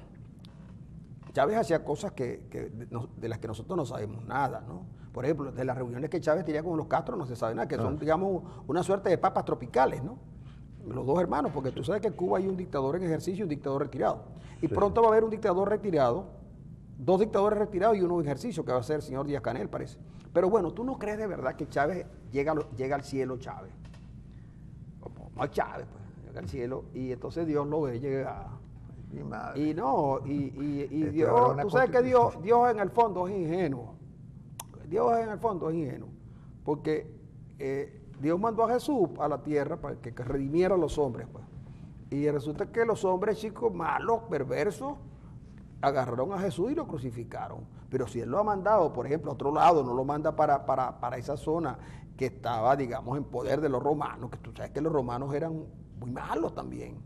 Chávez hacía cosas de las que nosotros no sabemos nada, ¿no? Por ejemplo, de las reuniones que Chávez tenía con los Castro no se sabe nada, que son, digamos, una suerte de papas tropicales, ¿no? Los dos hermanos, porque tú sabes que en Cuba hay un dictador en ejercicio y un dictador retirado. Y pronto va a haber un dictador retirado, 2 dictadores retirados y uno en ejercicio, que va a ser el señor Díaz-Canel, parece. Pero bueno, ¿tú no crees de verdad que Chávez llega al cielo, Chávez? Como Chávez, pues, llega al cielo y entonces Dios lo ve llegar. Mi madre. Y no, y Dios, tú sabes que Dios en el fondo es ingenuo. Dios en el fondo es ingenuo. Porque Dios mandó a Jesús a la tierra para que redimiera a los hombres, pues. Y resulta que los hombres, chicos, malos, perversos, agarraron a Jesús y lo crucificaron. Pero si Él lo ha mandado, por ejemplo, a otro lado, no lo manda para esa zona que estaba, digamos, en poder de los romanos, que tú sabes que los romanos eran muy malos también.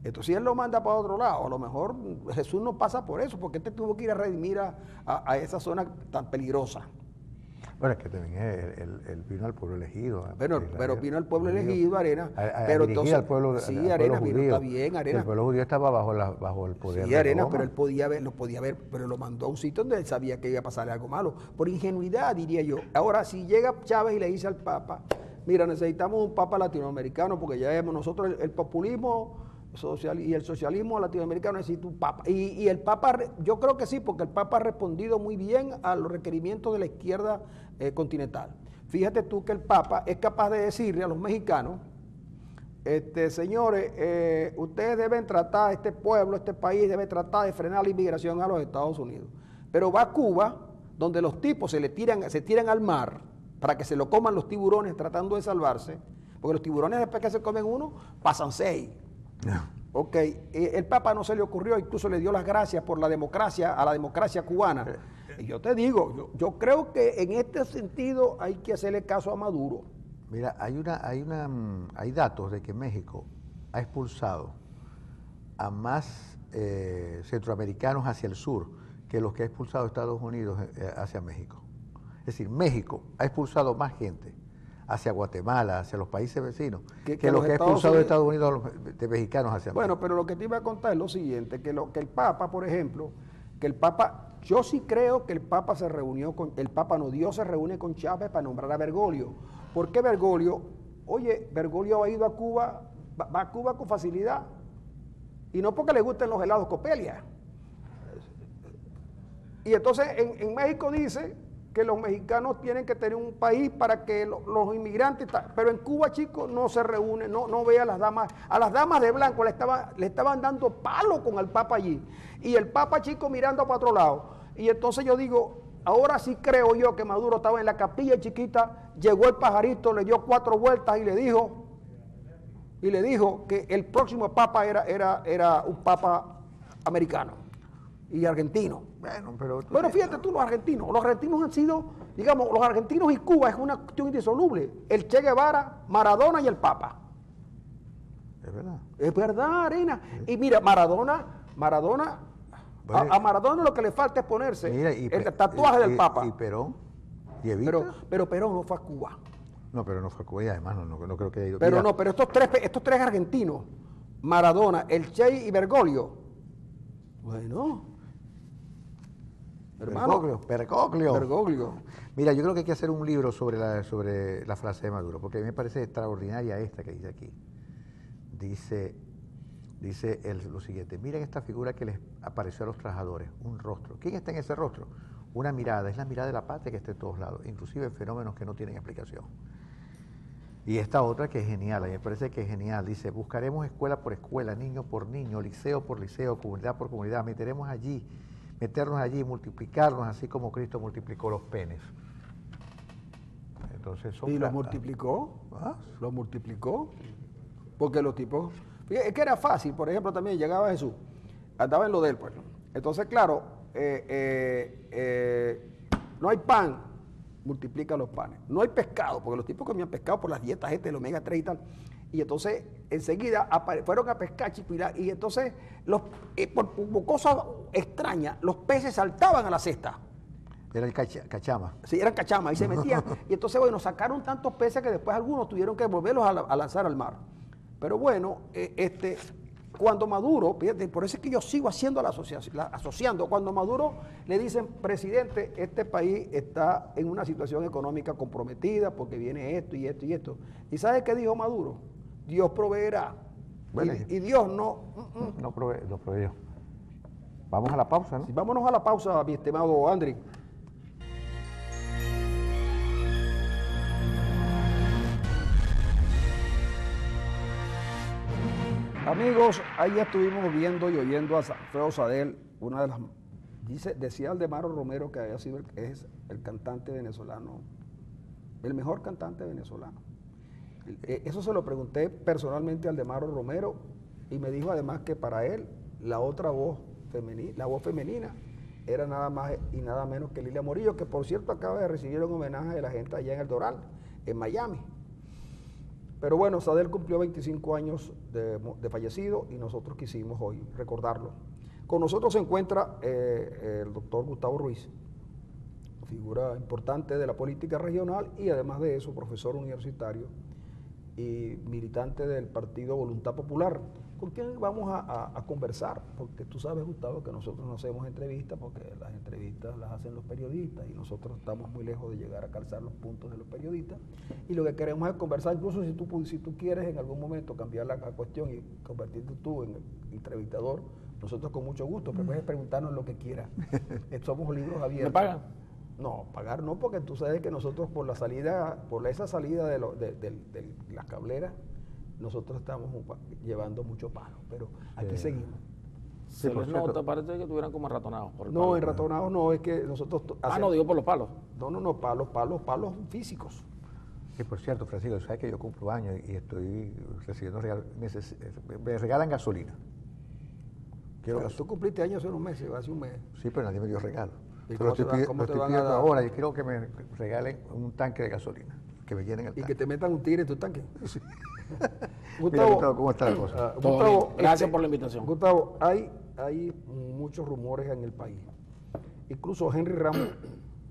Entonces, si Él lo manda para otro lado, a lo mejor Jesús no pasa por eso, porque Él tuvo que ir a redimir a esa zona tan peligrosa. Bueno, es que también él vino al pueblo elegido. Pero vino al pueblo elegido, Arena. Pero entonces, al pueblo, sí, al Arena, pueblo vino, judío. está bien, Arena. El pueblo judío estaba bajo el poder Sí, de Arena, Roma. pero él lo podía ver, pero lo mandó a un sitio donde él sabía que iba a pasarle algo malo. Por ingenuidad, diría yo. Ahora, si llega Chávez y le dice al Papa, mira, necesitamos un Papa latinoamericano, porque ya vemos nosotros el populismo y el socialismo latinoamericano necesita un Papa. Y el Papa, yo creo que sí, porque el Papa ha respondido muy bien a los requerimientos de la izquierda continental. Fíjate tú que el Papa es capaz de decirle a los mexicanos, señores, ustedes deben tratar, este pueblo, este país debe tratar de frenar la inmigración a los Estados Unidos. Pero va a Cuba, donde los tipos se tiran al mar para que se lo coman los tiburones tratando de salvarse, porque los tiburones después que se comen uno, pasan 6. Ok, el Papa no se le ocurrió, incluso le dio las gracias por la democracia, a la democracia cubana. Y yo te digo, yo creo que en este sentido hay que hacerle caso a Maduro. Mira, hay datos de que México ha expulsado a más centroamericanos hacia el sur que los que ha expulsado Estados Unidos hacia México. Es decir, México ha expulsado más gente hacia Guatemala, hacia los países vecinos, que los que ha expulsado de Estados Unidos de mexicanos hacia México. Bueno, pero lo que te iba a contar es lo siguiente, que el Papa, por ejemplo, yo sí creo que el Papa se reunió Dios se reúne con Chávez para nombrar a Bergoglio. ¿Por qué Bergoglio? Oye, Bergoglio ha ido a Cuba, va a Cuba con facilidad. Y no porque le gusten los helados Copelia. Y entonces en México dice que los mexicanos tienen que tener un país para que los inmigrantes, pero en Cuba, chicos, no se reúne, no ve a las damas de blanco, le estaban dando palo con el Papa allí, y el Papa, chicos, mirando para otro lado. Y entonces yo digo, ahora sí creo yo que Maduro estaba en la capilla chiquita, llegó el pajarito, le dio 4 vueltas y le dijo que el próximo Papa era un Papa americano y argentino. Bueno, fíjate tú, los argentinos han sido, digamos, los argentinos y Cuba es una cuestión indisoluble. El Che Guevara, Maradona y el Papa. Es verdad. Es verdad, Arena. Y mira, Maradona, bueno, a Maradona lo que le falta es ponerse el tatuaje del Papa. ¿Y Perón? ¿Y Evita? Pero Perón no fue a Cuba. No, pero no fue a Cuba y además no creo que haya ido. Pero mira, pero estos tres argentinos, Maradona, el Che y Bergoglio, bueno... Hermano, Bergoglio. Mira, yo creo que hay que hacer un libro sobre la frase de Maduro, porque a mí me parece extraordinaria esta que dice aquí. Dice lo siguiente: miren esta figura que les apareció a los trabajadores, un rostro. ¿Quién está en ese rostro? Una mirada, es la mirada de la patria que está en todos lados, inclusive en fenómenos que no tienen explicación. Y esta otra que es genial, a mí me parece que es genial, dice: buscaremos escuela por escuela, niño por niño, liceo por liceo, comunidad por comunidad, meternos allí y multiplicarnos así como Cristo multiplicó los penes. Entonces ¿Y los multiplicó? ¿Los multiplicó? Porque los tipos... Es que era fácil, por ejemplo, también llegaba Jesús, andaba en lo del pueblo. Entonces, claro, no hay pan, multiplica los panes. No hay pescado, porque los tipos comían pescado por las dietas del omega 3 y tal. Y entonces, enseguida fueron a pescar, chicos, y entonces, por cosas extrañas, los peces saltaban a la cesta. Era el cachama. Sí, eran cachamas, y se metían. Y entonces, bueno, sacaron tantos peces que después algunos tuvieron que volverlos a lanzar al mar. Pero bueno, cuando Maduro, fíjate, por eso es que yo sigo haciendo asociando, cuando Maduro le dicen: presidente, este país está en una situación económica comprometida porque viene esto y esto y esto. ¿Y sabe qué dijo Maduro? Dios proveerá. Bueno, y Dios no proveyó. Vamos a la pausa, ¿no? Sí, vámonos a la pausa, mi estimado Andri. Amigos, ahí estuvimos viendo y oyendo a Alfredo Sadel, una de las... Decía Aldemaro Romero que es el cantante venezolano, el mejor cantante venezolano. Eso se lo pregunté personalmente al Aldemaro Romero y me dijo además que para él la otra voz femenina, la voz femenina era nada más y nada menos que Lilia Morillo, que por cierto acaba de recibir un homenaje de la gente allá en el Doral, en Miami. Pero bueno, Sadel cumplió 25 años de fallecido y nosotros quisimos hoy recordarlo. Con nosotros se encuentra el doctor Gustavo Ruiz, figura importante de la política regional y además de eso, profesor universitario y militante del partido Voluntad Popular, con quien vamos a conversar, porque tú sabes, Gustavo, que nosotros no hacemos entrevistas, porque las entrevistas las hacen los periodistas y nosotros estamos muy lejos de llegar a calzar los puntos de los periodistas, y lo que queremos es conversar, incluso si tú quieres en algún momento cambiar la cuestión y convertirte tú en el entrevistador, nosotros con mucho gusto, pero puedes preguntarnos lo que quieras. Somos libros abiertos. ¿Me pagan? No, pagar no, porque tú sabes que nosotros por esa salida de las cableras, nosotros estamos llevando mucho palo, pero aquí seguimos. Se por les cierto. nota, parece que estuvieran como arratonados. Por el No, palo. enratonados no, es que nosotros No, digo por los palos. No, palos físicos. Y por cierto, Francisco, sabes que yo cumplo años y estoy recibiendo regalos, me regalan gasolina. Quiero Pero tú cumpliste años hace unos meses, hace un mes. Sí, pero nadie me dio regalo. ¿Y Pero cómo lo te estoy van a pidiendo dar? ahora. Yo quiero que me regalen un tanque de gasolina, que me llenen el Y tanque. que te metan un tigre en tu tanque. Mira, Gustavo, ¿cómo está la cosa? Todo Gustavo, bien. Gracias por la invitación. Gustavo, hay muchos rumores en el país. Incluso Henry Ramos,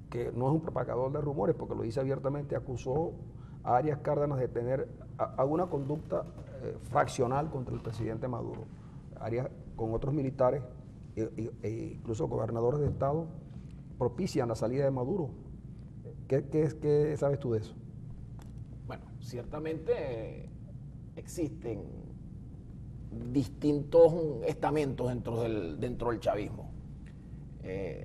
que no es un propagador de rumores, porque lo dice abiertamente, acusó a Arias Cárdenas de tener alguna conducta fraccional contra el presidente Maduro. Arias, con otros militares e incluso gobernadores de estado, propician la salida de Maduro. ¿Qué sabes tú de eso? Bueno, ciertamente existen distintos estamentos dentro del chavismo.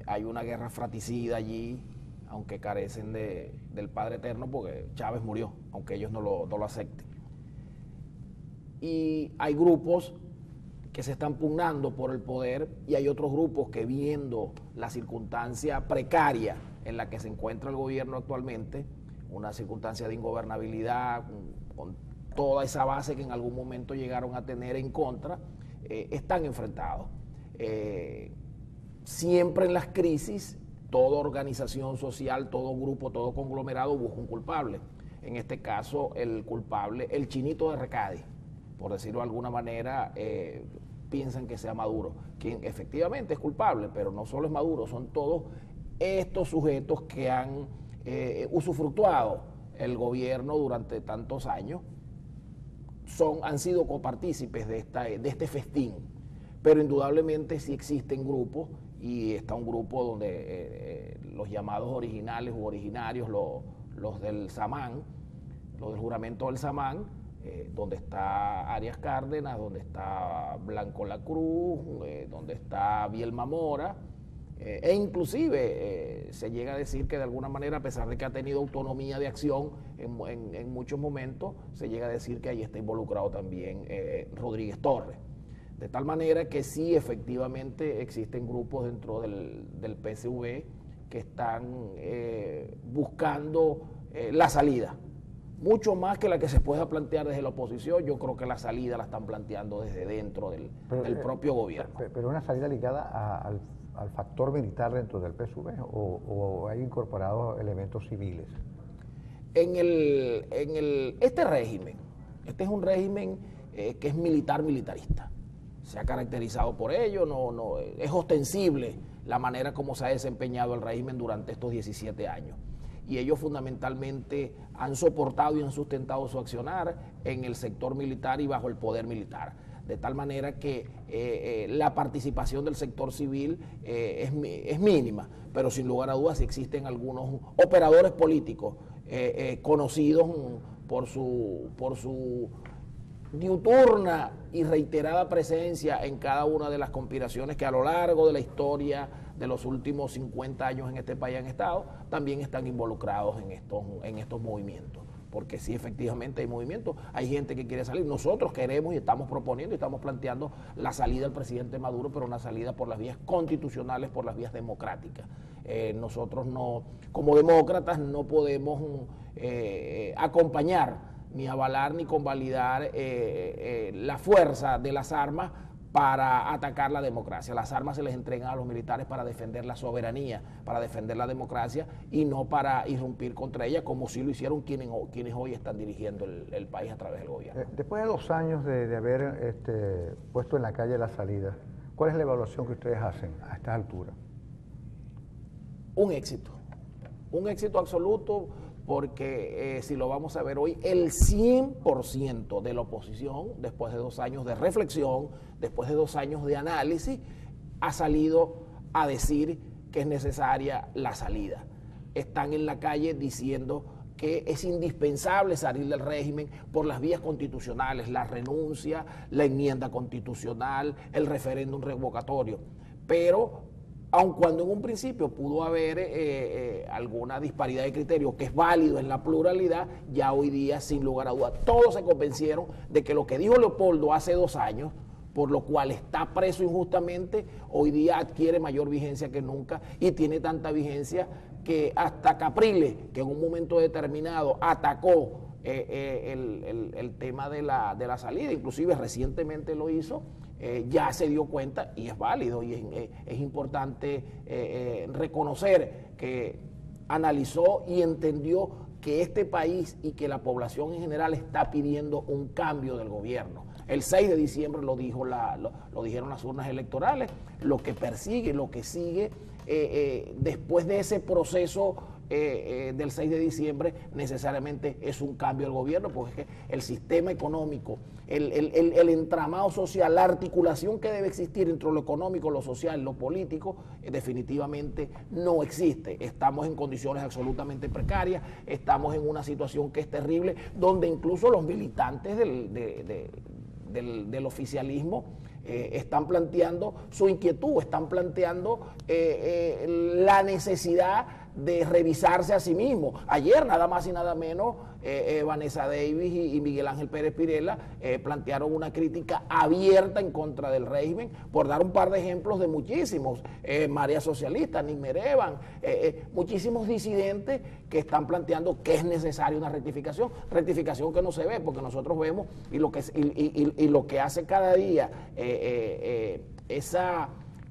Hay una guerra fratricida allí, aunque carecen del Padre Eterno, porque Chávez murió, aunque ellos no lo acepten. Y hay grupos que se están pugnando por el poder y hay otros grupos que, viendo la circunstancia precaria en la que se encuentra el gobierno actualmente, una circunstancia de ingobernabilidad, con toda esa base que en algún momento llegaron a tener en contra, están enfrentados. Siempre en las crisis, toda organización social, todo grupo, todo conglomerado busca un culpable. En este caso, el culpable, el chinito de Recadi, por decirlo de alguna manera, piensan que sea Maduro, quien efectivamente es culpable, pero no solo es Maduro, son todos estos sujetos que han usufructuado el gobierno durante tantos años, han sido copartícipes de este festín, pero indudablemente sí existen grupos, y está un grupo donde los llamados originales u originarios, los del Samán, los del juramento del Samán, donde está Arias Cárdenas, donde está Blanco Lacruz, donde está Bielma Mora, e inclusive se llega a decir que de alguna manera, a pesar de que ha tenido autonomía de acción en muchos momentos, se llega a decir que ahí está involucrado también Rodríguez Torres. De tal manera que sí, efectivamente, existen grupos dentro del PSV que están buscando la salida. Mucho más que la que se pueda plantear desde la oposición, yo creo que la salida la están planteando desde dentro del propio gobierno. Pero una salida ligada al factor militar dentro del PSV o hay incorporados elementos civiles. Este régimen, este es un régimen que es militarista. Se ha caracterizado por ello, es ostensible la manera como se ha desempeñado el régimen durante estos 17 años. Y ellos fundamentalmente han soportado y han sustentado su accionar en el sector militar y bajo el poder militar. De tal manera que la participación del sector civil es mínima, pero sin lugar a dudas existen algunos operadores políticos conocidos por su diuturna y reiterada presencia en cada una de las conspiraciones que a lo largo de la historia de los últimos 50 años en este país han estado, también están involucrados en estos movimientos. Porque sí, efectivamente hay movimientos, hay gente que quiere salir. Nosotros queremos y estamos proponiendo y estamos planteando la salida del presidente Maduro, pero una salida por las vías constitucionales, por las vías democráticas. Nosotros no, como demócratas, no podemos acompañar ni avalar ni convalidar la fuerza de las armas para atacar la democracia. Las armas se les entregan a los militares para defender la soberanía, para defender la democracia y no para irrumpir contra ella, como sí lo hicieron quienes hoy están dirigiendo el país a través del gobierno. Después de 2 años de haber puesto en la calle la salida, ¿cuál es la evaluación que ustedes hacen a estas alturas? Un éxito absoluto, porque si lo vamos a ver hoy, el 100% de la oposición, después de 2 años de reflexión, después de 2 años de análisis, ha salido a decir que es necesaria la salida. Están en la calle diciendo que es indispensable salir del régimen por las vías constitucionales, la renuncia, la enmienda constitucional, el referéndum revocatorio. Pero aun cuando en un principio pudo haber alguna disparidad de criterios, que es válido en la pluralidad, ya hoy día, sin lugar a dudas, todos se convencieron de que lo que dijo Leopoldo hace 2 años, por lo cual está preso injustamente, hoy día adquiere mayor vigencia que nunca y tiene tanta vigencia que hasta Capriles, que en un momento determinado atacó el tema de la salida, inclusive recientemente lo hizo, ya se dio cuenta, y es válido y es importante reconocer que analizó y entendió que este país y que la población en general está pidiendo un cambio del gobierno. El 6 de diciembre lo dijeron las urnas electorales, lo que persigue, lo que sigue después de ese proceso del 6 de diciembre necesariamente es un cambio del gobierno, porque es que el sistema económico, el entramado social, la articulación que debe existir entre lo económico, lo social, lo político, definitivamente no existe. Estamos en condiciones absolutamente precarias, estamos en una situación que es terrible, donde incluso los militantes del oficialismo están planteando su inquietud, están planteando la necesidad de revisarse a sí mismo. Ayer, nada más y nada menos, Vanessa Davis y Miguel Ángel Pérez Pirela plantearon una crítica abierta en contra del régimen, por dar un par de ejemplos de muchísimos. María Socialista, Nismerevan, muchísimos disidentes que están planteando que es necesaria una rectificación que no se ve, porque nosotros vemos y lo que hace cada día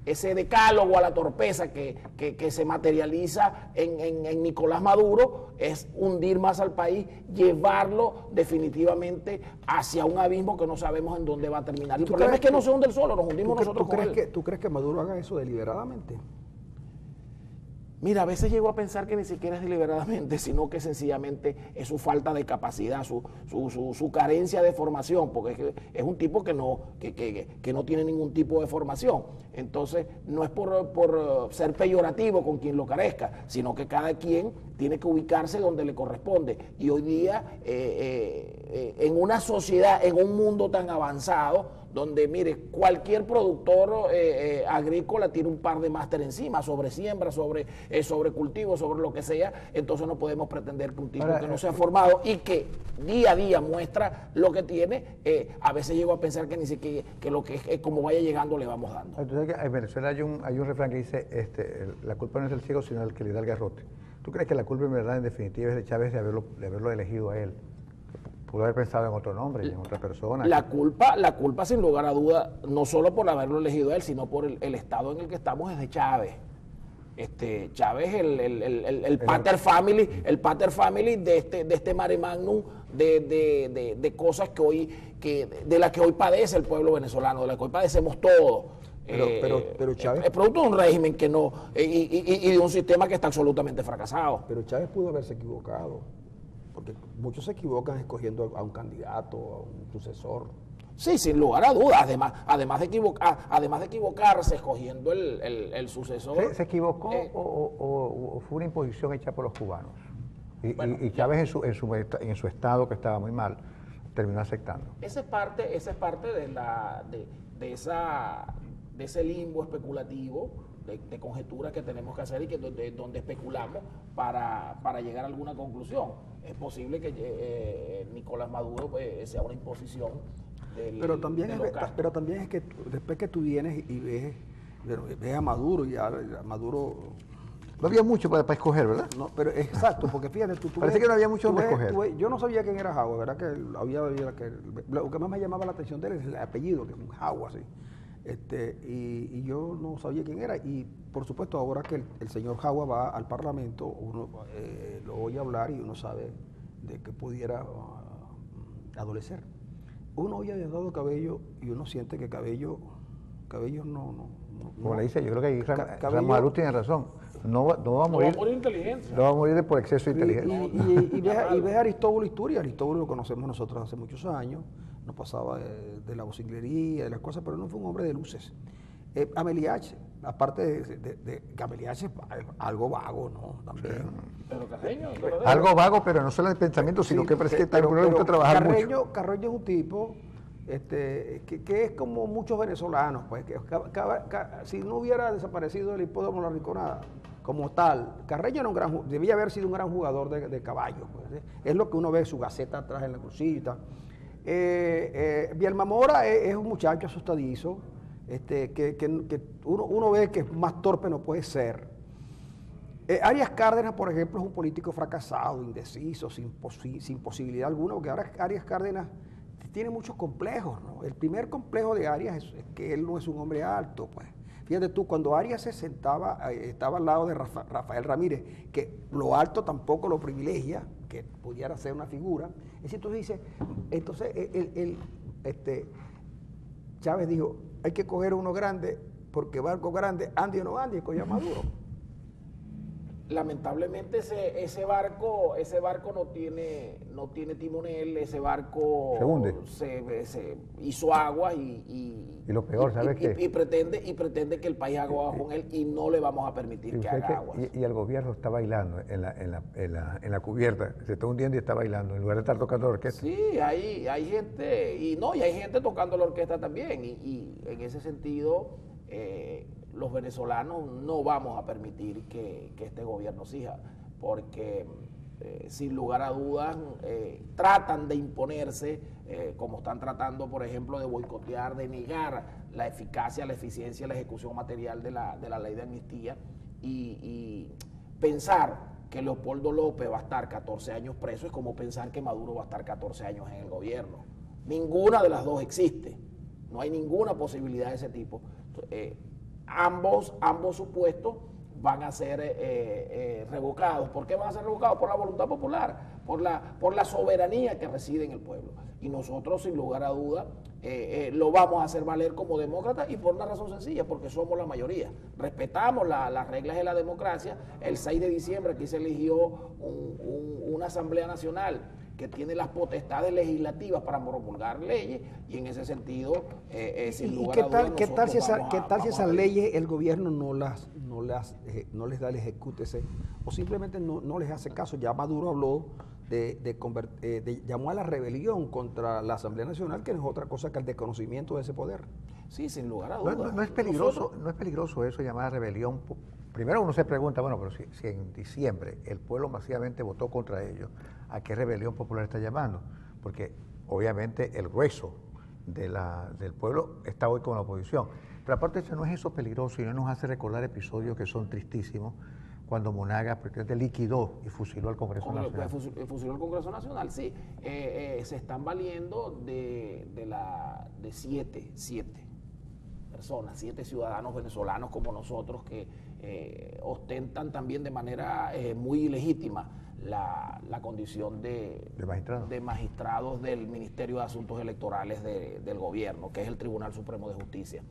ese decálogo a la torpeza que se materializa en Nicolás Maduro es hundir más al país, llevarlo definitivamente hacia un abismo que no sabemos en dónde va a terminar. El problema es que no se hunde el solo, nos hundimos nosotros con él. ¿Tú crees que Maduro haga eso deliberadamente? Mira, a veces llego a pensar que ni siquiera es deliberadamente, sino que sencillamente es su falta de capacidad, su carencia de formación, porque es un tipo que no tiene ningún tipo de formación. Entonces, no es por ser peyorativo con quien lo carezca, sino que cada quien tiene que ubicarse donde le corresponde. Y hoy día, en una sociedad, en un mundo tan avanzado, donde, mire, cualquier productor agrícola tiene un par de máster encima, sobre siembra, sobre cultivo, sobre lo que sea, entonces no podemos pretender que un tipo que no se ha formado y que día a día muestra lo que tiene, a veces llego a pensar que ni siquiera que lo que es como vaya llegando le vamos dando. Entonces, en Venezuela hay un refrán que dice, la culpa no es del ciego, sino del que le da el garrote. ¿Tú crees que la culpa en verdad, en definitiva, es de Chávez de haberlo elegido a él? Pudo haber pensado en otro nombre y en otra persona. La culpa, sin lugar a duda, no solo por haberlo elegido a él, sino por el estado en el que estamos, es de Chávez. Chávez, el pater family de este mare magnum de cosas de las que hoy padece el pueblo venezolano, de las que hoy padecemos todos. Pero Chávez... Es producto de un régimen que no, y de un sistema que está absolutamente fracasado. Pero Chávez pudo haberse equivocado, porque muchos se equivocan escogiendo a un candidato, a un sucesor. Sí, sin lugar a dudas, además de equivocarse escogiendo el sucesor. ¿Se equivocó o fue una imposición hecha por los cubanos? Y Chávez en su estado, que estaba muy mal, terminó aceptando. Esa es parte de ese limbo especulativo, de conjeturas que tenemos que hacer y donde especulamos para llegar a alguna conclusión. Es posible que Nicolás Maduro sea una imposición pero también es que después que tú vienes y ves a Maduro, y a Maduro No había mucho para escoger, ¿verdad? No, pero exacto, porque fíjate, Parece que no había mucho donde escoger. Yo no sabía quién era Jagua, ¿verdad? Lo que más me llamaba la atención de él es el apellido, que es un Jagua, así. Y yo no sabía quién era. Y por supuesto, ahora que el señor Jagua va al Parlamento, uno lo oye hablar y uno sabe de que pudiera adolecer. Uno oye a Diosdado Cabello y uno siente que Cabello no. Como le dice, yo creo que ahí Cabello- Ramos Alú tiene razón. No va a morir. por inteligencia. No va a morir por exceso de inteligencia. Y ves a Aristóbulo Isturiz. Aristóbulo lo conocemos nosotros hace muchos años. Nos pasaba de la vocinglería, de las cosas, pero no fue un hombre de luces. Ameliache, aparte de que Ameliache es algo vago, ¿no? También. Pero Carreño, Algo vago, pero no solo el pensamiento, sino que parece que está pero gusta trabajar mucho. Carreño es un tipo que es como muchos venezolanos, pues, si no hubiera desaparecido el hipódromo La Rinconada como tal, Carreño era debía haber sido un gran jugador de caballos, pues, es lo que uno ve su gaceta atrás en la crucita. Bielma Mora es un muchacho asustadizo, que uno ve que más torpe no puede ser. Arias Cárdenas, por ejemplo, es un político fracasado, indeciso, sin posibilidad alguna, porque ahora Arias Cárdenas tiene muchos complejos, ¿no? El primer complejo de Arias es que él no es un hombre alto, pues. Fíjate tú, cuando Arias se sentaba, estaba al lado de Rafael Ramírez, que lo alto tampoco lo privilegia, que pudiera ser una figura. Es decir, tú dices, entonces Chávez dijo, hay que coger uno grande, porque barco grande, ande o no ande, coge a Maduro. Lamentablemente ese barco no tiene timonel, ese barco Se hunde. se hizo agua y lo peor, ¿sabes qué? Y pretende que el país haga agua con él y no le vamos a permitir que haga agua. Y el gobierno está bailando en la cubierta, se está hundiendo y está bailando, en lugar de estar tocando la orquesta. Sí, hay gente, y hay gente tocando la orquesta también, y en ese sentido los venezolanos no vamos a permitir que este gobierno siga, porque sin lugar a dudas tratan de imponerse, como están tratando, por ejemplo, de boicotear, de negar la eficacia, la eficiencia, la ejecución material de la ley de amnistía, y pensar que Leopoldo López va a estar 14 años preso es como pensar que Maduro va a estar 14 años en el gobierno. Ninguna de las dos existe, no hay ninguna posibilidad de ese tipo. Ambos supuestos van a ser revocados. ¿Por qué van a ser revocados? Por la voluntad popular, por la soberanía que reside en el pueblo. Y nosotros, sin lugar a duda, lo vamos a hacer valer como demócratas, y por una razón sencilla, porque somos la mayoría. Respetamos las reglas de la democracia. El 6 de diciembre aquí se eligió una Asamblea Nacional que tiene las potestades legislativas para promulgar leyes, y en ese sentido, sin lugar a dudas, ¿qué tal si esas leyes el gobierno no les da el ejecútese, o simplemente no les hace caso? Ya Maduro habló llamó a la rebelión contra la Asamblea Nacional, que no es otra cosa que el desconocimiento de ese poder. Sí, sin lugar a dudas. No es peligroso eso, llamar a rebelión. Primero uno se pregunta, bueno, pero si en diciembre el pueblo masivamente votó contra ellos, ¿a qué rebelión popular está llamando? Porque obviamente el grueso del pueblo está hoy con la oposición. Pero aparte de eso, no es eso peligroso, y no nos hace recordar episodios que son tristísimos, cuando Monagas liquidó y fusiló al Congreso Nacional. Fusiló al Congreso Nacional, sí. Se están valiendo de siete personas, 7 ciudadanos venezolanos como nosotros, que ostentan también de manera muy ilegítima la condición de magistrados del Ministerio de Asuntos Electorales del gobierno, que es el Tribunal Supremo de Justicia.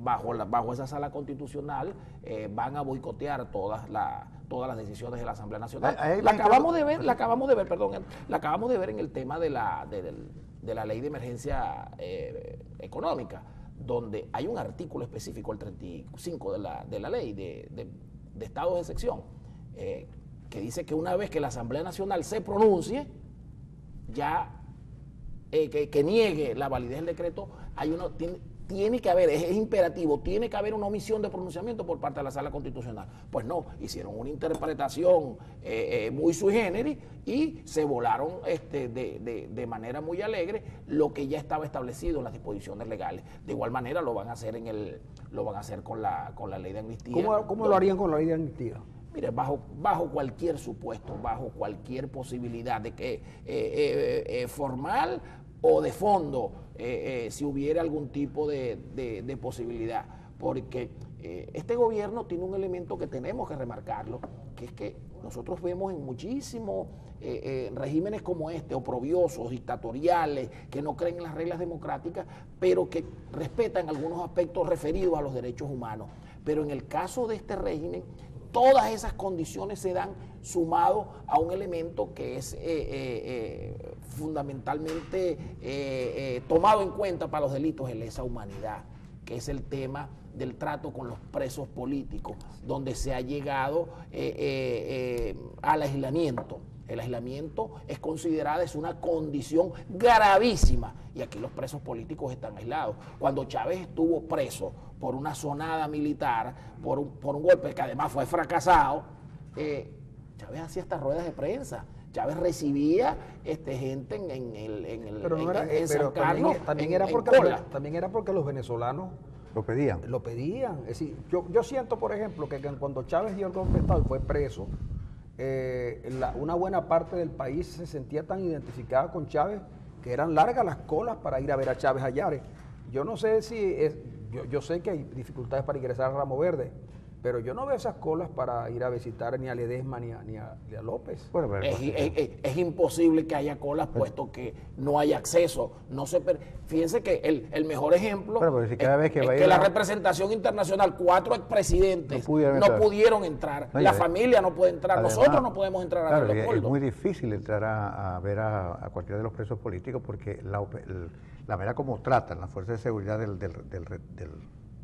Bajo esa sala constitucional van a boicotear todas las decisiones de la Asamblea Nacional. La acabamos de ver en el tema de la ley de emergencia económica, donde hay un artículo específico, el 35 de la ley de estados de excepción, que dice que una vez que la Asamblea Nacional se pronuncie, ya que niegue la validez del decreto, tiene que haber, es imperativo, tiene que haber una omisión de pronunciamiento por parte de la Sala Constitucional. Pues no, hicieron una interpretación muy sui generis y se volaron de manera muy alegre lo que ya estaba establecido en las disposiciones legales. De igual manera lo van a hacer con la ley de amnistía. ¿Cómo lo harían con la ley de amnistía? Mire, bajo cualquier supuesto, bajo cualquier posibilidad de que formal o de fondo, si hubiera algún tipo de posibilidad, porque este gobierno tiene un elemento que tenemos que remarcarlo, que es que nosotros vemos en muchísimos regímenes como este, oprobiosos, dictatoriales, que no creen en las reglas democráticas, pero que respetan algunos aspectos referidos a los derechos humanos. Pero en el caso de este régimen, todas esas condiciones se dan sumado a un elemento que es fundamentalmente tomado en cuenta para los delitos de lesa humanidad, que es el tema del trato con los presos políticos, donde se ha llegado al aislamiento. El aislamiento es considerada una condición gravísima y aquí los presos políticos están aislados. Cuando Chávez estuvo preso por una sonada militar, por un golpe que además fue fracasado, Chávez hacía estas ruedas de prensa. Chávez recibía gente en San Carlos, también era porque los venezolanos lo pedían. Lo pedían. Es decir, yo siento, por ejemplo, que cuando Chávez dio el golpe de Estado y fue preso, una buena parte del país se sentía tan identificada con Chávez que eran largas las colas para ir a ver a Chávez Ayares. Yo no sé si yo sé que hay dificultades para ingresar a Ramo Verde, pero yo no veo esas colas para ir a visitar ni a Ledesma ni a López. Bueno, es imposible que haya colas puesto que no hay acceso. Fíjense que el mejor ejemplo si cada vez es que la representación internacional, 4 expresidentes no pudieron entrar. La familia no puede entrar, además, nosotros no podemos entrar a Leopoldo. Es muy difícil entrar a ver a cualquiera de los presos políticos porque la manera como tratan las fuerzas de seguridad de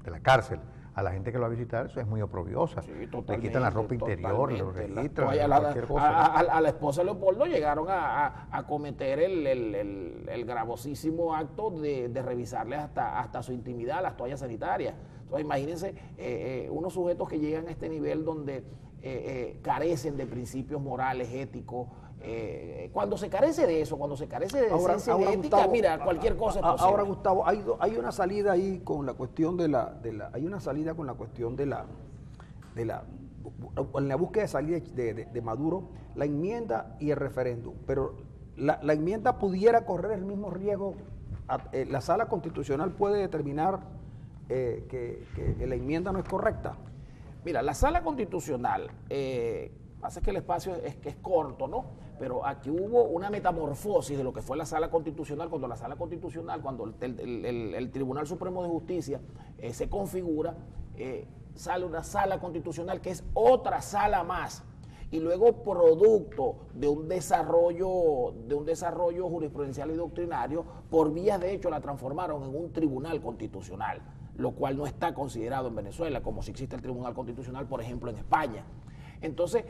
la cárcel a la gente que lo va a visitar, eso es muy oprobiosa. Sí, le quitan la ropa interior, lo registran, cualquier cosa. A la esposa de Leopoldo llegaron a cometer el gravosísimo acto de revisarle hasta su intimidad, las toallas sanitarias. Entonces, imagínense unos sujetos que llegan a este nivel donde carecen de principios morales, éticos. Cuando se carece de eso, cuando se carece de decencia y de ética, Gustavo, mira, cualquier cosa es posible. Ahora, Gustavo, hay una salida ahí con la cuestión en la búsqueda de salida de Maduro, la enmienda y el referéndum, pero la enmienda pudiera correr el mismo riesgo. La Sala Constitucional puede determinar que la enmienda no es correcta. Mira, la Sala Constitucional, pasa que el espacio es corto, ¿no? Pero aquí hubo una metamorfosis de lo que fue la Sala Constitucional, cuando el Tribunal Supremo de Justicia se configura, sale una Sala Constitucional que es otra sala más. Y luego, producto de un desarrollo jurisprudencial y doctrinario, por vías de hecho la transformaron en un Tribunal Constitucional, lo cual no está considerado en Venezuela, como si existe el Tribunal Constitucional, por ejemplo, en España. Entonces,